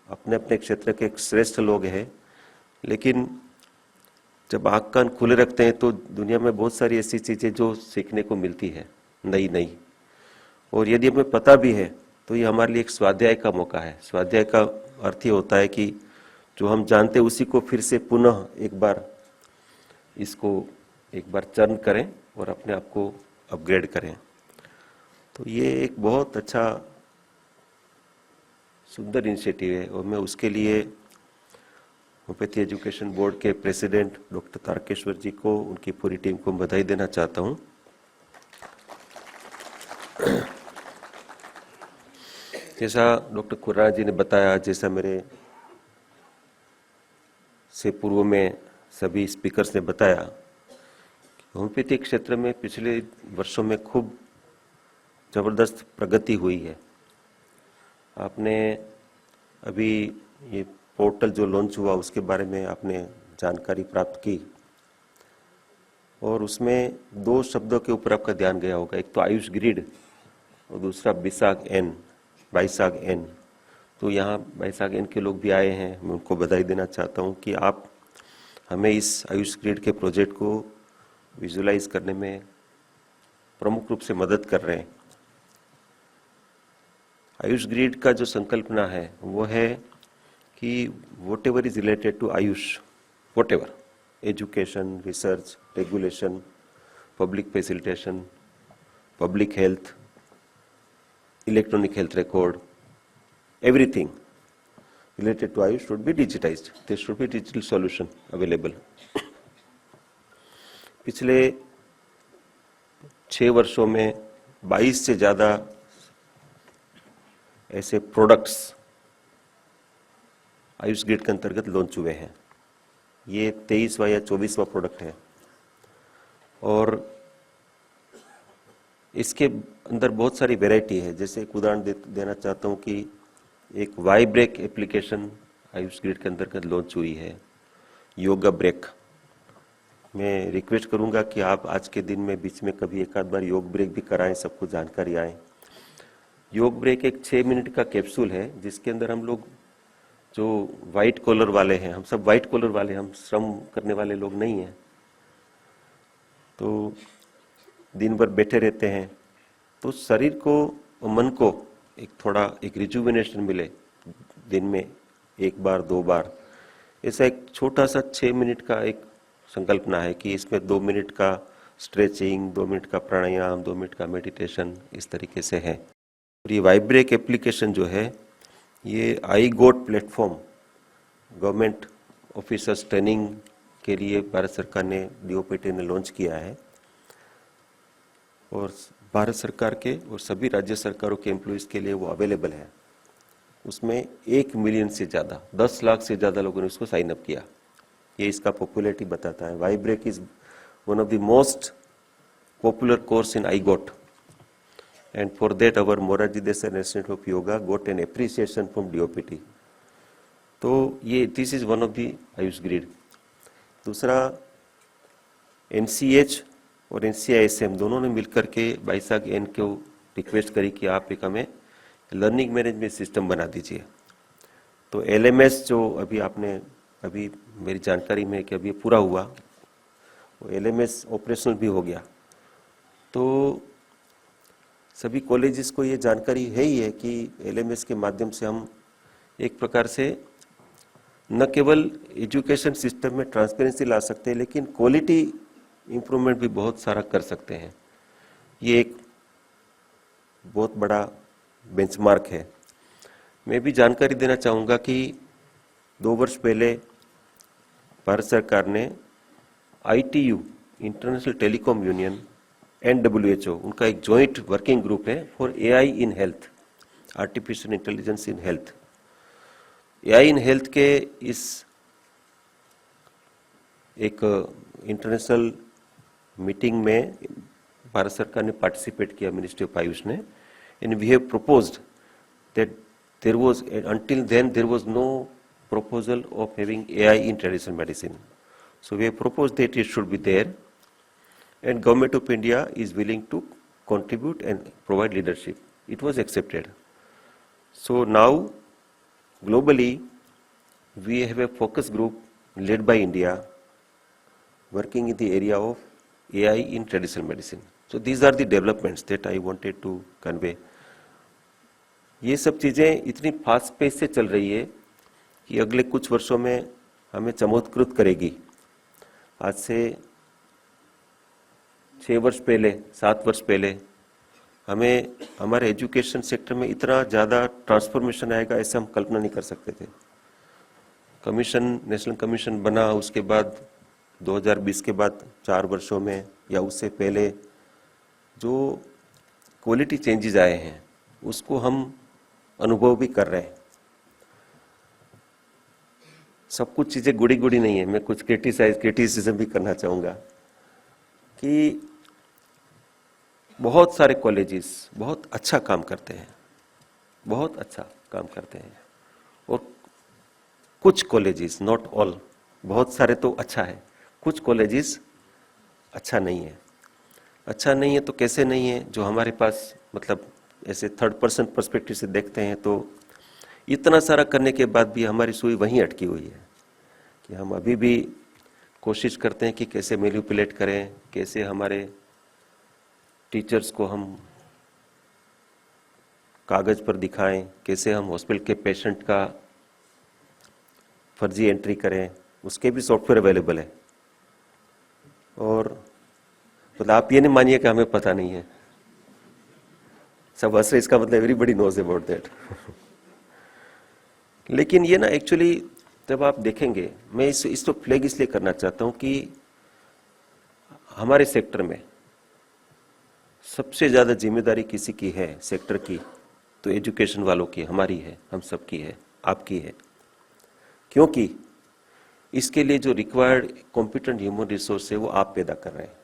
[SPEAKER 9] अपने अपने क्षेत्र के श्रेष्ठ लोग हैं, लेकिन जब आँख कान खुले रखते हैं तो दुनिया में बहुत सारी ऐसी चीज़ें जो सीखने को मिलती है नई नई, और यदि हमें पता भी है तो ये हमारे लिए एक स्वाध्याय का मौका है। स्वाध्याय का अर्थ ये होता है कि जो हम जानते हैं उसी को फिर से पुनः एक बार इसको एक बार चर्न करें और अपने आप को अपग्रेड करें। तो ये एक बहुत अच्छा सुंदर इनिशिएटिव है और मैं उसके लिए होम्योपैथी एजुकेशन बोर्ड के प्रेसिडेंट डॉक्टर तारकेश्वर जी को, उनकी पूरी टीम को बधाई देना चाहता हूँ। जैसा डॉक्टर खुराना जी ने बताया, जैसा मेरे से पूर्व में सभी स्पीकर्स ने बताया, होम्योपैथी क्षेत्र में पिछले वर्षों में खूब जबरदस्त प्रगति हुई है। आपने अभी ये पोर्टल जो लॉन्च हुआ उसके बारे में आपने जानकारी प्राप्त की और उसमें दो शब्दों के ऊपर आपका ध्यान गया होगा, एक तो आयुष ग्रिड और दूसरा बाइसाग एन। तो यहाँ बाइसाग एन के लोग भी आए हैं, मैं उनको बधाई देना चाहता हूँ कि आप हमें इस आयुष ग्रिड के प्रोजेक्ट को विजुलाइज करने में प्रमुख रूप से मदद कर रहे हैं। आयुष ग्रिड का जो संकल्पना है वो है कि whatever is related to AYUSH, whatever education, research, regulation, public facilitation, public health, electronic health record, everything related to Ayush should be digitized. There should be digital solution available. पिछले 6 वर्षों में 22 से ज़्यादा ऐसे प्रोडक्ट्स आयुष ग्रिड के अंतर्गत launch हुए हैं। ये 23वां या 24वां प्रोडक्ट है और इसके अंदर बहुत सारी वैरायटी है। जैसे एक उदाहरण देना चाहता हूँ कि एक Y break application AYUSH grid के अंतर्गत लॉन्च हुई है, योगा ब्रेक। मैं रिक्वेस्ट करूँगा कि आप आज के दिन में बीच में कभी एक आध बार योग ब्रेक भी कराएं, सबको जानकारी आए। योग ब्रेक एक 6 मिनट का कैप्सूल है जिसके अंदर हम लोग जो वाइट कॉलर वाले हैं, हम सब वाइट कॉलर वाले, हम श्रम करने वाले लोग नहीं हैं, तो दिन भर बैठे रहते हैं, तो शरीर को और मन को एक रिजुविनेशन मिले दिन में 1 बार 2 बार। ऐसा एक छोटा सा 6 मिनट का एक संकल्पना है कि इसमें 2 मिनट का स्ट्रेचिंग, 2 मिनट का प्राणायाम, 2 मिनट का मेडिटेशन, इस तरीके से है। और ये वाइब्रेक एप्लीकेशन जो है ये आई गोट प्लेटफॉर्म गवर्नमेंट ऑफिसर्स ट्रेनिंग के लिए भारत सरकार ने डीओपीटी ने लॉन्च किया है और भारत सरकार के और सभी राज्य सरकारों के एम्प्लॉइज़ के लिए वो अवेलेबल है। उसमें 1 मिलियन से ज़्यादा, 10 लाख से ज़्यादा लोगों ने उसको साइन अप किया। ये इसका पॉपुलैरिटी बताता है। Vibrec is one of the most popular course in iGOT and for that our Moraji Desai Institute of Yoga got an appreciation from DOPT. तो ये this is one of the Ayush grid. दूसरा NCH और NCISM दोनों ने मिलकर के 22 N को request करी कि आप एक हमें लर्निंग मैनेजमेंट सिस्टम बना दीजिए. तो LMS जो अभी मेरी जानकारी में कि अभी पूरा हुआ, वो LMS ऑपरेशनल भी हो गया. तो सभी कॉलेजेस को ये जानकारी है ही है कि LMS के माध्यम से हम एक प्रकार से न केवल एजुकेशन सिस्टम में ट्रांसपेरेंसी ला सकते हैं, लेकिन क्वालिटी इम्प्रूवमेंट भी बहुत सारा कर सकते हैं. ये एक बहुत बड़ा बेंचमार्क है. मैं भी जानकारी देना चाहूँगा कि 2 वर्ष पहले भारत सरकार ने ITU international telecom union and WHO उनका एक जॉइंट वर्किंग ग्रुप है for AI in health, artificial intelligence in health. AI in health के इस एक इंटरनेशनल मीटिंग में भारत सरकार ने पार्टिसिपेट किया, मिनिस्ट्री ऑफ आयुष ने, and we have proposed that there was until then there was no proposal of having AI in traditional medicine. So we have proposed that it should be there, and Government of India is willing to contribute and provide leadership. It was accepted. So now globally we have a focus group led by India working in the area of AI in traditional medicine. So these are the developments that I wanted to convey. ये सब चीज़ें इतनी fast pace से चल रही है कि अगले कुछ वर्षों में हमें चमत्कृत करेगी. आज से 6 वर्ष पहले, 7 वर्ष पहले हमें हमारे एजुकेशन सेक्टर में इतना ज़्यादा ट्रांसफॉर्मेशन आएगा ऐसे हम कल्पना नहीं कर सकते थे. कमीशन, नेशनल कमीशन बना, उसके बाद 2020 के बाद 4 वर्षों में या उससे पहले जो क्वालिटी चेंजेस आए हैं उसको हम अनुभव भी कर रहे हैं. सब कुछ चीज़ें गुड़ी गुड़ी नहीं है. मैं कुछ क्रिटिसिज्म भी करना चाहूँगा कि बहुत सारे कॉलेजेस बहुत अच्छा काम करते हैं, बहुत अच्छा काम करते हैं, और कुछ कॉलेजेस, नॉट ऑल, बहुत सारे तो अच्छा है, कुछ कॉलेजेस अच्छा नहीं है. अच्छा नहीं है तो कैसे नहीं है, जो हमारे पास मतलब ऐसे थर्ड पर्सन पर्सपेक्टिव से देखते हैं तो इतना सारा करने के बाद भी हमारी सुई वहीं अटकी हुई है कि हम अभी भी कोशिश करते हैं कि कैसे मैनिपुलेट करें, कैसे हमारे टीचर्स को हम कागज़ पर दिखाएं, कैसे हम हॉस्पिटल के पेशेंट का फर्जी एंट्री करें. उसके भी सॉफ्टवेयर अवेलेबल है. और मतलब आप ये नहीं मानिए कि हमें पता नहीं है. सब हंस रहे, इसका मतलब एवरीबडी नोज अबाउट दैट. लेकिन ये ना एक्चुअली जब आप देखेंगे, मैं इसको फ्लैग इसलिए करना चाहता हूँ कि हमारे सेक्टर में सबसे ज़्यादा जिम्मेदारी किसी की है सेक्टर की, तो एजुकेशन वालों की, हमारी है, हम सबकी है, आपकी है. क्योंकि इसके लिए जो रिक्वायर्ड कॉम्पिटेंट ह्यूमन रिसोर्स है वो आप पैदा कर रहे हैं,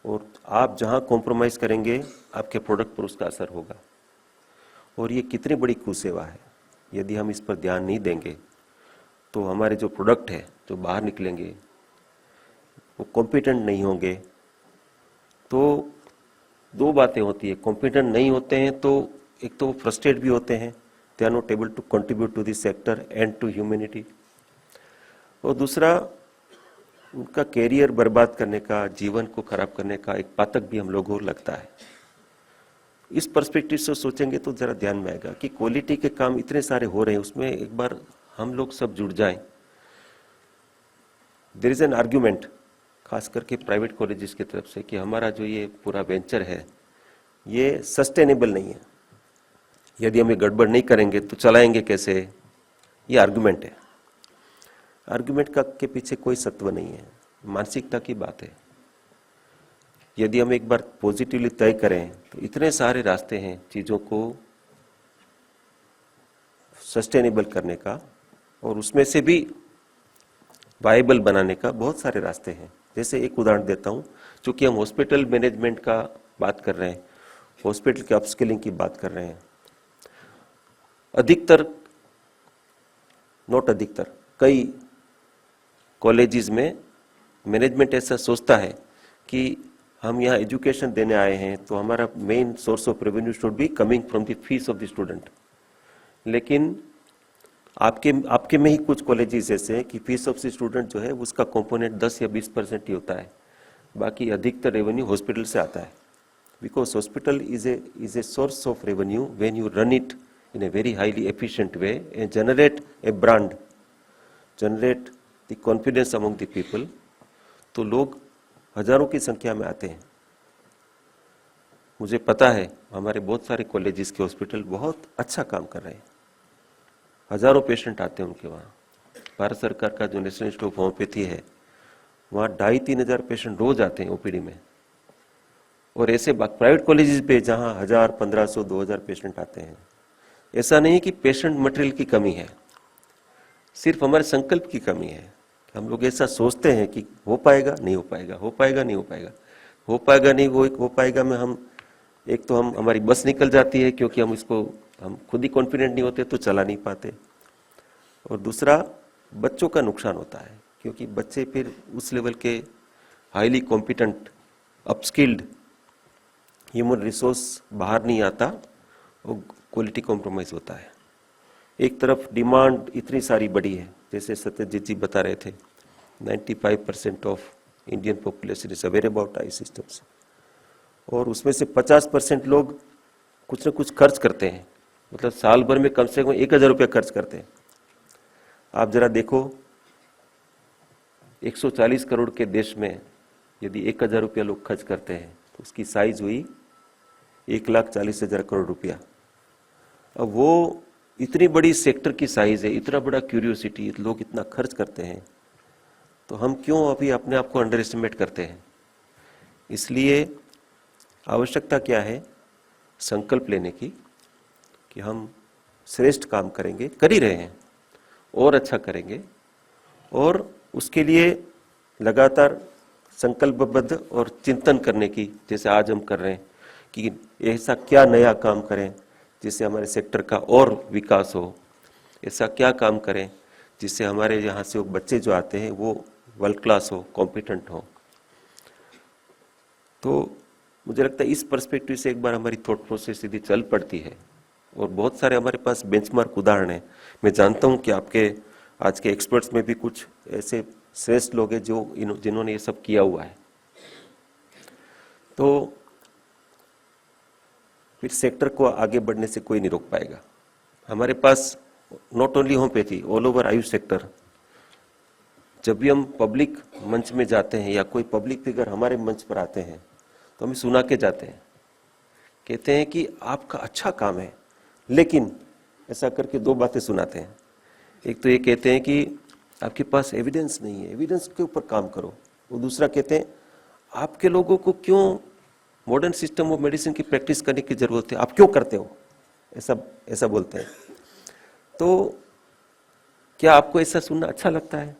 [SPEAKER 9] और आप जहाँ कॉम्प्रोमाइज़ करेंगे आपके प्रोडक्ट पर उसका असर होगा. और ये कितनी बड़ी कुसेवा है. यदि हम इस पर ध्यान नहीं देंगे तो हमारे जो प्रोडक्ट है जो बाहर निकलेंगे वो कॉम्पिटेंट नहीं होंगे. तो 2 बातें होती है, कॉम्पिटेंट नहीं होते हैं तो एक तो फ्रस्ट्रेट भी होते हैं, they are not able to contribute to this sector and to humanity. और दूसरा, उनका कैरियर बर्बाद करने का, जीवन को खराब करने का एक पातक भी हम लोगों को लगता है. इस पर्सपेक्टिव से सोचेंगे तो जरा ध्यान में आएगा कि क्वालिटी के काम इतने सारे हो रहे हैं, उसमें एक बार हम लोग सब जुड़ जाएं. देयर इज एन आर्ग्यूमेंट खास करके प्राइवेट कॉलेजेस की तरफ से कि हमारा जो ये पूरा वेंचर है ये सस्टेनेबल नहीं है, यदि हम ये गड़बड़ नहीं करेंगे तो चलाएंगे कैसे. ये आर्ग्यूमेंट है. आर्ग्यूमेंट के पीछे कोई सत्व नहीं है, मानसिकता की बात है. यदि हम एक बार पॉजिटिवली तय करें तो इतने सारे रास्ते हैं चीज़ों को सस्टेनेबल करने का, और उसमें से भी वायबल बनाने का बहुत सारे रास्ते हैं. जैसे एक उदाहरण देता हूँ, चूँकि हम हॉस्पिटल मैनेजमेंट का बात कर रहे हैं, हॉस्पिटल के अपस्किलिंग की बात कर रहे हैं। अधिकतर, नॉट अधिकतर, कई कॉलेजेस में मैनेजमेंट ऐसा सोचता है कि हम यहाँ एजुकेशन देने आए हैं तो हमारा main source of revenue should be coming from the fees of the student. लेकिन आपके में ही कुछ कॉलेजेस ऐसे हैं कि फीस ऑफ द स्टूडेंट जो है उसका कंपोनेंट 10 या 20% ही होता है, बाकी अधिकतर रेवेन्यू हॉस्पिटल से आता है। Because hospital is a source of revenue when you run it in a very highly efficient way and generate a brand, generate the confidence among the people, तो लोग हजारों की संख्या में आते हैं। मुझे पता है हमारे बहुत सारे कॉलेजेस के हॉस्पिटल बहुत अच्छा काम कर रहे हैं, हजारों पेशेंट आते हैं उनके वहाँ। भारत सरकार का जो नेशनल इंस्टीट्यूट ऑफ होम्योपैथी है वहाँ 2,500-3 हज़ार पेशेंट रोज आते हैं ओपीडी में, और ऐसे प्राइवेट कॉलेजेस पे जहाँ 1,000, 1,500, 2,000 पेशेंट आते हैं। ऐसा नहीं है कि पेशेंट मटेरियल की कमी है, सिर्फ हमारे संकल्प की कमी है। हम लोग ऐसा सोचते हैं कि हो पाएगा नहीं हो पाएगा, हो पाएगा नहीं हो पाएगा, हो पाएगा नहीं हो पाएगा में हम एक तो हमारी बस निकल जाती है क्योंकि हम खुद ही कॉन्फिडेंट नहीं होते तो चला नहीं पाते, और दूसरा बच्चों का नुकसान होता है क्योंकि बच्चे फिर उस लेवल के हाईली कॉम्पिटेंट अपस्किल्ड ह्यूमन रिसोर्स बाहर नहीं आता और क्वालिटी कॉम्प्रोमाइज होता है। एक तरफ डिमांड इतनी सारी बड़ी है, जैसे सत्यजीत जी बता रहे थे 95% of Indian population is aware about I systems, और उसमें से 50% लोग कुछ न कुछ खर्च करते हैं, मतलब साल भर में कम से कम 1,000 रुपया खर्च करते हैं। आप जरा देखो 140 करोड़ के देश में यदि 1,000 रुपया लोग खर्च करते हैं तो उसकी साइज हुई 1,40,000 करोड़ रुपया। अब वो इतनी बड़ी सेक्टर की साइज है, इतना बड़ा क्यूरियोसिटी, लोग इतना खर्च करते हैं, तो हम क्यों अभी अपने आप को अंडर एस्टिमेट करते हैं। इसलिए आवश्यकता क्या है, संकल्प लेने की कि हम श्रेष्ठ काम करेंगे, कर ही रहे हैं और अच्छा करेंगे, और उसके लिए लगातार संकल्पबद्ध और चिंतन करने की, जैसे आज हम कर रहे हैं कि ऐसा क्या नया काम करें जिससे हमारे सेक्टर का और विकास हो, ऐसा क्या काम करें जिससे हमारे यहाँ से वो बच्चे जो आते हैं वो वर्ल्ड क्लास हो, कॉम्पिटेंट हो। तो मुझे लगता है इस पर्सपेक्टिव से एक बार हमारी थॉट प्रोसेस सीधी चल पड़ती है, और बहुत सारे हमारे पास बेंचमार्क उदाहरण हैं। मैं जानता हूँ कि आपके आज के एक्सपर्ट्स में भी कुछ ऐसे श्रेष्ठ लोग हैं जिन्होंने ये सब किया हुआ है। तो फिर सेक्टर को आगे बढ़ने से कोई नहीं रोक पाएगा। हमारे पास not only homoeopathy, all over AYUSH sector, जब भी हम पब्लिक मंच में जाते हैं या कोई पब्लिक फिगर हमारे मंच पर आते हैं तो हमें सुना के जाते हैं, कहते हैं कि आपका अच्छा काम है, लेकिन ऐसा करके 2 बातें सुनाते हैं। एक तो ये कहते हैं कि आपके पास एविडेंस नहीं है, एविडेंस के ऊपर काम करो। और दूसरा कहते हैं आपके लोगों को क्यों मॉडर्न सिस्टम ऑफ मेडिसिन की प्रैक्टिस करने की जरूरत है, आप क्यों करते हो, ऐसा बोलते हैं। तो क्या आपको ऐसा सुनना अच्छा लगता है?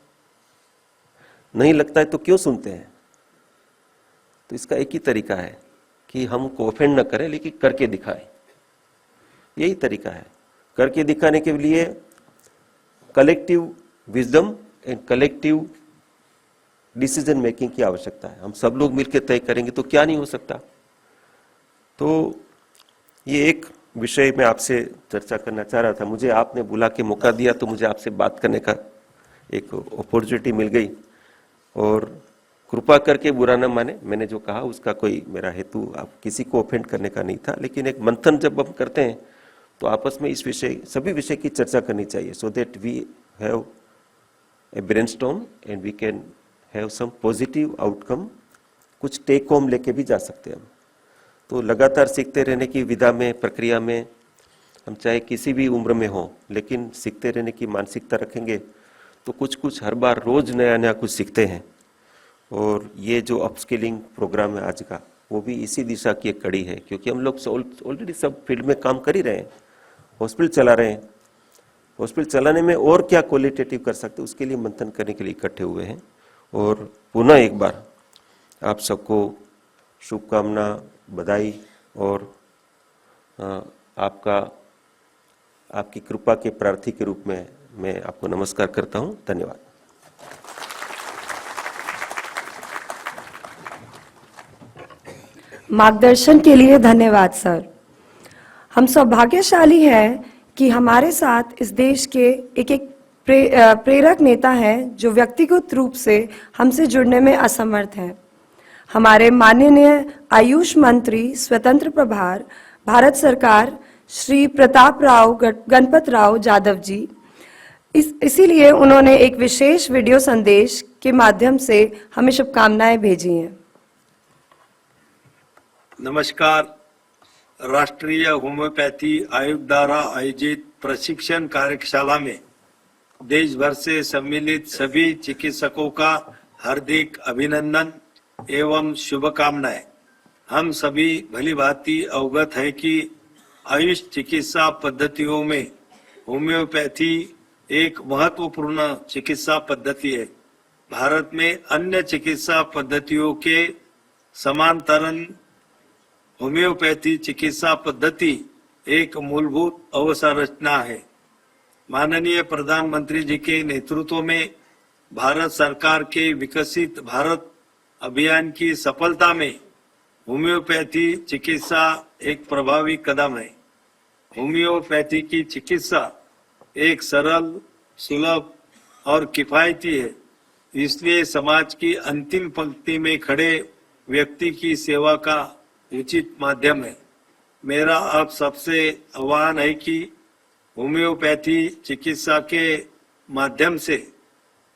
[SPEAKER 9] नहीं लगता है तो क्यों सुनते हैं? तो इसका एक ही तरीका है कि हमको ऑफेंड न करें लेकिन करके दिखाएं, यही तरीका है। करके दिखाने के लिए collective wisdom and collective decision making की आवश्यकता है। हम सब लोग मिलकर तय करेंगे तो क्या नहीं हो सकता। तो ये एक विषय मैं आपसे चर्चा करना चाह रहा था। मुझे आपने बुला के मौका दिया तो मुझे आपसे बात करने का एक अपॉर्चुनिटी मिल गई, और कृपा करके बुरा न माने, मैंने जो कहा उसका कोई मेरा हेतु आप किसी को ऑफेंड करने का नहीं था। लेकिन एक मंथन जब हम करते हैं तो आपस में इस विषय, सभी विषय की चर्चा करनी चाहिए, so that we have a brainstorm and we can have some positive outcome. कुछ टेक होम लेके भी जा सकते हैं हम। तो लगातार सीखते रहने की विधा में, प्रक्रिया में, हम चाहे किसी भी उम्र में हो, लेकिन सीखते रहने की मानसिकता रखेंगे तो कुछ हर बार रोज नया नया कुछ सीखते हैं। और ये जो अपस्किलिंग प्रोग्राम है आज का, वो भी इसी दिशा की एक कड़ी है, क्योंकि हम लोग ऑलरेडी सब फील्ड में काम कर ही रहे हैं, हॉस्पिटल चला रहे हैं। हॉस्पिटल चलाने में और क्या क्वालिटेटिव कर सकते, उसके लिए मंथन करने के लिए इकट्ठे हुए हैं। और पुनः एक बार आप सबको शुभकामना, बधाई और आपकी कृपा के प्रार्थी के रूप में मैं आपको नमस्कार करता हूं। धन्यवाद।
[SPEAKER 1] मार्गदर्शन के लिए धन्यवाद सर। हम सौभाग्यशाली हैं कि हमारे साथ इस देश के एक प्रेरक नेता हैं जो व्यक्तिगत रूप से हमसे जुड़ने में असमर्थ हैं। हमारे माननीय आयुष मंत्री स्वतंत्र प्रभार भारत सरकार श्री प्रताप राव गणपत राव जादव जी, इसीलिए उन्होंने एक विशेष वीडियो संदेश के माध्यम से हमें शुभकामनाएं भेजी हैं।
[SPEAKER 10] नमस्कार। राष्ट्रीय होम्योपैथी आयोग द्वारा आयोजित प्रशिक्षण कार्यशाला में देश भर से सम्मिलित सभी चिकित्सकों का हार्दिक अभिनंदन एवं शुभकामनाएं। हम सभी भली भांति अवगत है कि आयुष चिकित्सा पद्धतियों में होम्योपैथी एक महत्वपूर्ण चिकित्सा पद्धति है। भारत में अन्य चिकित्सा पद्धतियों के समांतरण होम्योपैथी चिकित्सा पद्धति एक मूलभूत अवसंरचना है। माननीय प्रधानमंत्री जी के नेतृत्व में भारत सरकार के विकसित भारत अभियान की सफलता में होम्योपैथी चिकित्सा एक प्रभावी कदम है। होम्योपैथी की चिकित्सा एक सरल, सुलभ और किफायती है, इसलिए समाज की अंतिम पंक्ति में खड़े व्यक्ति की सेवा का उचित माध्यम है। मेरा आप सबसे आह्वान है कि होम्योपैथी चिकित्सा के माध्यम से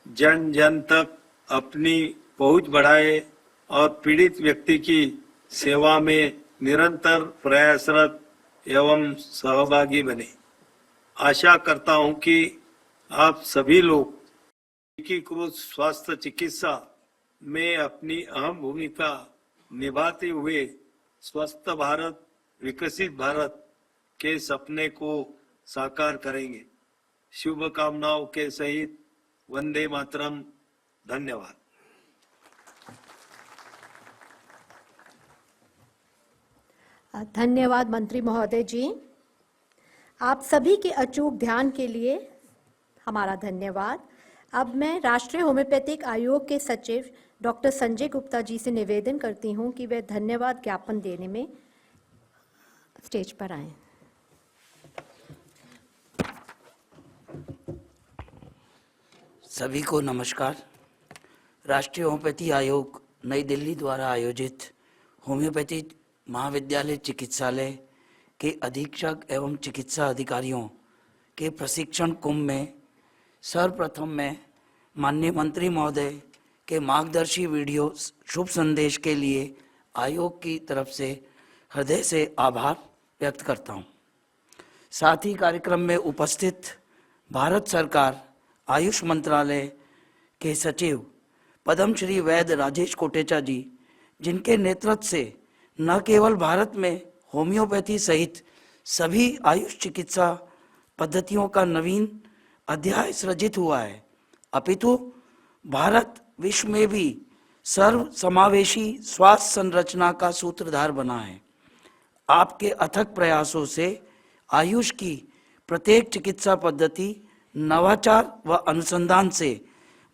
[SPEAKER 10] जन जन तक अपनी पहुंच बढ़ाए और पीड़ित व्यक्ति की सेवा में निरंतर प्रयासरत एवं सहभागी बने। आशा करता हूं कि आप सभी लोग एकीकृत स्वास्थ्य चिकित्सा में अपनी अहम भूमिका निभाते हुए स्वस्थ भारत, विकसित भारत के सपने को साकार करेंगे। शुभकामनाओं के सहित वंदे मातरम। धन्यवाद।
[SPEAKER 3] धन्यवाद मंत्री महोदय जी। आप सभी के अचूक ध्यान के लिए हमारा धन्यवाद। अब मैं राष्ट्रीय होम्योपैथिक आयोग के सचिव डॉक्टर संजय गुप्ता जी से निवेदन करती हूं कि वे धन्यवाद ज्ञापन देने में स्टेज पर आएं।
[SPEAKER 11] सभी को नमस्कार। राष्ट्रीय होम्योपैथी आयोग नई दिल्ली द्वारा आयोजित होम्योपैथी महाविद्यालय चिकित्सालय के अधीक्षक एवं चिकित्सा अधिकारियों के प्रशिक्षण कुंभ में सर्वप्रथम मैं माननीय मंत्री महोदय के मार्गदर्शी वीडियो शुभ संदेश के लिए आयोग की तरफ से हृदय से आभार व्यक्त करता हूं। साथ ही कार्यक्रम में उपस्थित भारत सरकार आयुष मंत्रालय के सचिव पद्मश्री वैद्य राजेश कोटेचा जी, जिनके नेतृत्व से न केवल भारत में होम्योपैथी सहित सभी आयुष चिकित्सा पद्धतियों का नवीन अध्याय सृजित हुआ है, अपितु भारत विश्व में भी सर्व समावेशी स्वास्थ्य संरचना का सूत्रधार बना है। आपके अथक प्रयासों से आयुष की प्रत्येक चिकित्सा पद्धति नवाचार व अनुसंधान से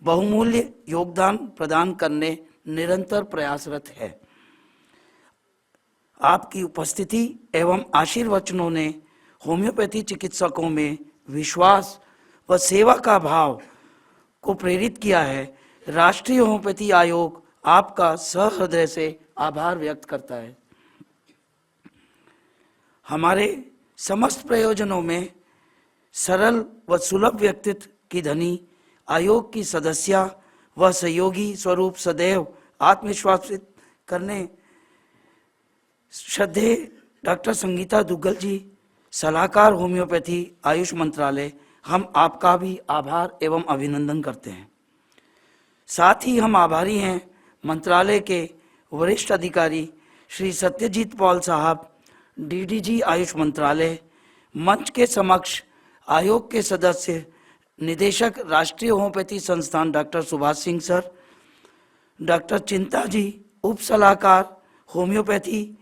[SPEAKER 11] बहुमूल्य योगदान प्रदान करने निरंतर प्रयासरत है। आपकी उपस्थिति एवं आशीर्वचनों ने होम्योपैथी चिकित्सकों में विश्वास व सेवा का भाव को प्रेरित किया है। राष्ट्रीय होम्योपैथी आयोग आपका सहृदय से आभार व्यक्त करता है। हमारे समस्त प्रयोजनों में सरल व सुलभ व्यक्तित्व की धनी आयोग की सदस्या व सहयोगी स्वरूप सदैव आत्मविश्वासित करने श्रद्धेय डॉक्टर संगीता दुग्गल जी, सलाहकार होम्योपैथी आयुष मंत्रालय, हम आपका भी आभार एवं अभिनंदन करते हैं। साथ ही हम आभारी हैं मंत्रालय के वरिष्ठ अधिकारी श्री सत्यजीत पॉल साहब, डीडीजी आयुष मंत्रालय, मंच के समक्ष आयोग के सदस्य निदेशक राष्ट्रीय होम्योपैथी संस्थान doctor Subhash Singh sir, doctor चिंता जी, उप सलाहकार होम्योपैथी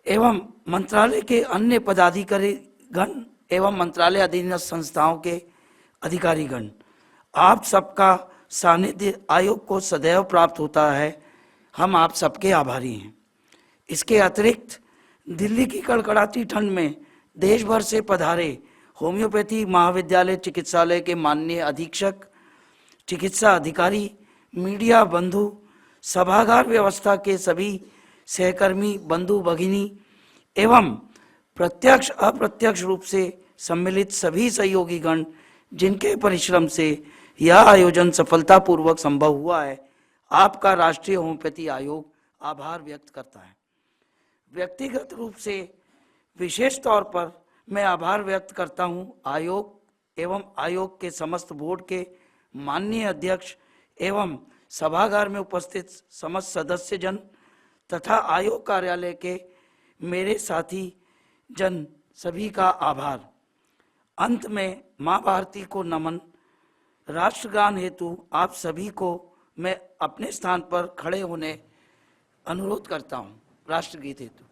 [SPEAKER 11] एवं मंत्रालय के अन्य पदाधिकारीगण एवं मंत्रालय अधीनस्थ संस्थाओं के अधिकारीगण, आप सबका सानिध्य आयोग को सदैव प्राप्त होता है। हम आप सबके आभारी हैं। इसके अतिरिक्त दिल्ली की कड़कड़ाती ठंड में देश भर से पधारे होम्योपैथी महाविद्यालय चिकित्सालय के माननीय अधीक्षक, चिकित्सा अधिकारी, मीडिया बंधु, सभागार व्यवस्था के सभी सहकर्मी बंधु भगिनी एवं प्रत्यक्ष अप्रत्यक्ष रूप से सम्मिलित सभी सहयोगीगण, जिनके परिश्रम से यह आयोजन सफलतापूर्वक संभव हुआ है, आपका राष्ट्रीय होम्योपैथी आयोग आभार व्यक्त करता है। व्यक्तिगत रूप से विशेष तौर पर मैं आभार व्यक्त करता हूं आयोग एवं आयोग के समस्त बोर्ड के माननीय अध्यक्ष एवं सभागार में उपस्थित समस्त सदस्यजन तथा आयोग कार्यालय के मेरे साथी जन सभी का आभार। अंत में माँ भारती को नमन। राष्ट्रगान हेतु आप सभी को मैं अपने स्थान पर खड़े होने अनुरोध करता हूँ। राष्ट्रगीत हेतु।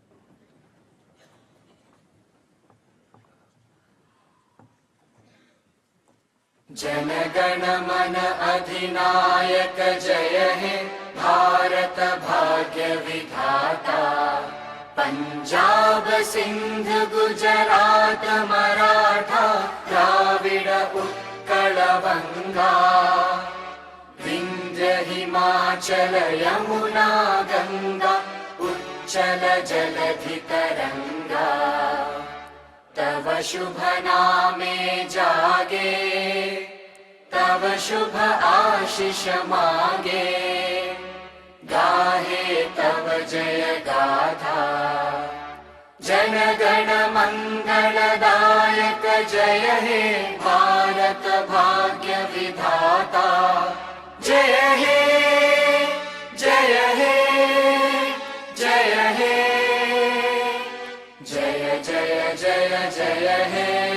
[SPEAKER 12] जन गण मन अधिनायक जय हे भारत भाग्य विधाता। पंजाब सिंध गुजरात मराठा द्राविड़ उत्कल बंगा। विंध्य हिमाचल यमुना गंगा उच्चल जलधि तरंगा। तव शुभ नामे जागे तव शुभ आशीष मागे। गाहे तव जय गाथा जन गण मंगलदायक जय हे भारत भाग्य विधाता। जय हे जय हे जय हे जय जय जय जय हे।